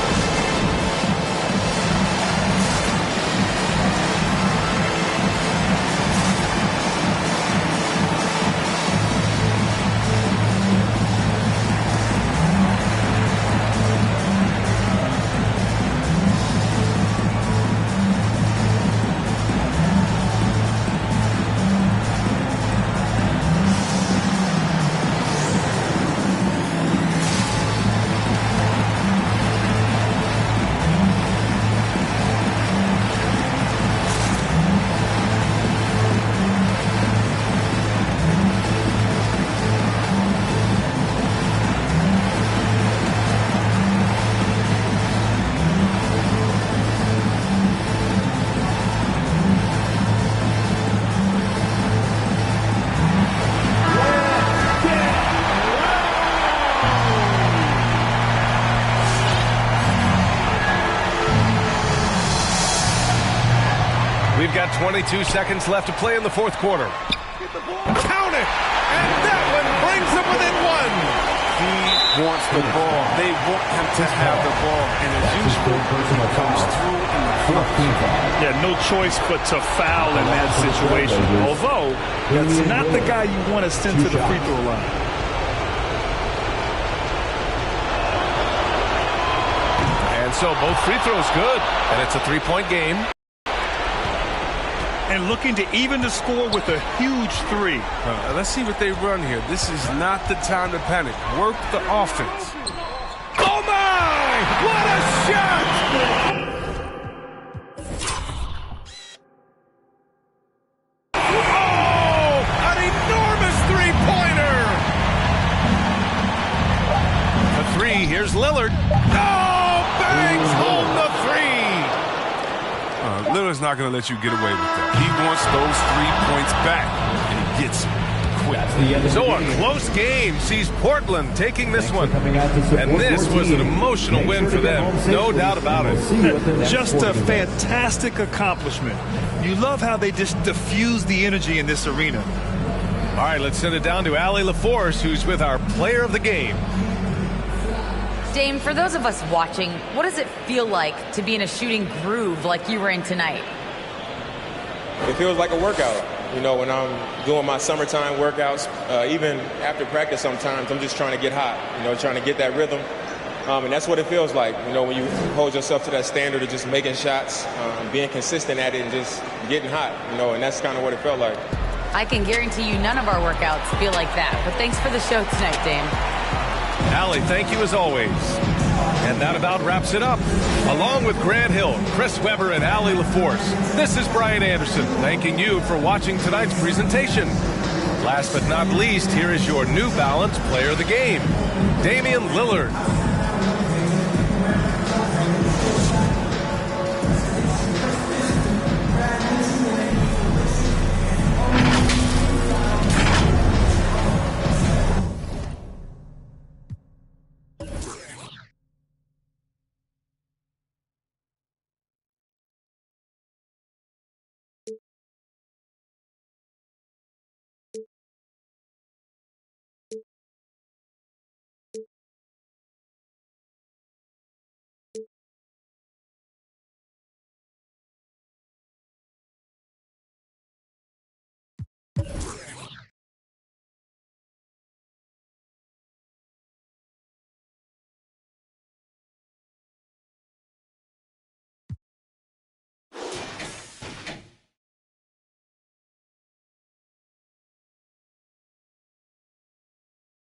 We've got 22 seconds left to play in the fourth quarter. Count it! And that one brings them within 1. He wants the ball. They want him to have the ball. And as usual, he comes through in the clutch. Yeah, no choice but to foul in that situation. Although, that's not the guy you want to send to the free throw line. And so both free throws good. And it's a 3-point game. And looking to even the score with a huge 3. Let's see what they run here. This is not the time to panic. Work the offense. Oh my! What a shot! Oh! An enormous three-pointer! The 3, here's Lillard. Oh! Bangs home the 3! Lillard's not going to let you get away with that. He wants those 3 points back, and he gets it quick. So a close game sees Portland taking this one. And this was an emotional win for them. No doubt about it. Just a fantastic accomplishment. You love how they just diffuse the energy in this arena. All right, let's send it down to Allie LaForce, who's with our player of the game. Dame, for those of us watching, what does it feel like to be in a shooting groove like you were in tonight? It feels like a workout. You know, when I'm doing my summertime workouts, even after practice sometimes, I'm just trying to get hot, you know, trying to get that rhythm. And that's what it feels like, you know, when you hold yourself to that standard of just making shots, being consistent at it and just getting hot, you know, and that's kind of what it felt like. I can guarantee you none of our workouts feel like that, but thanks for the show tonight, Dame. Allie, thank you as always. And that about wraps it up. Along with Grant Hill, Chris Webber, and Allie LaForce, this is Brian Anderson thanking you for watching tonight's presentation. Last but not least, here is your New Balance player of the game, Damian Lillard.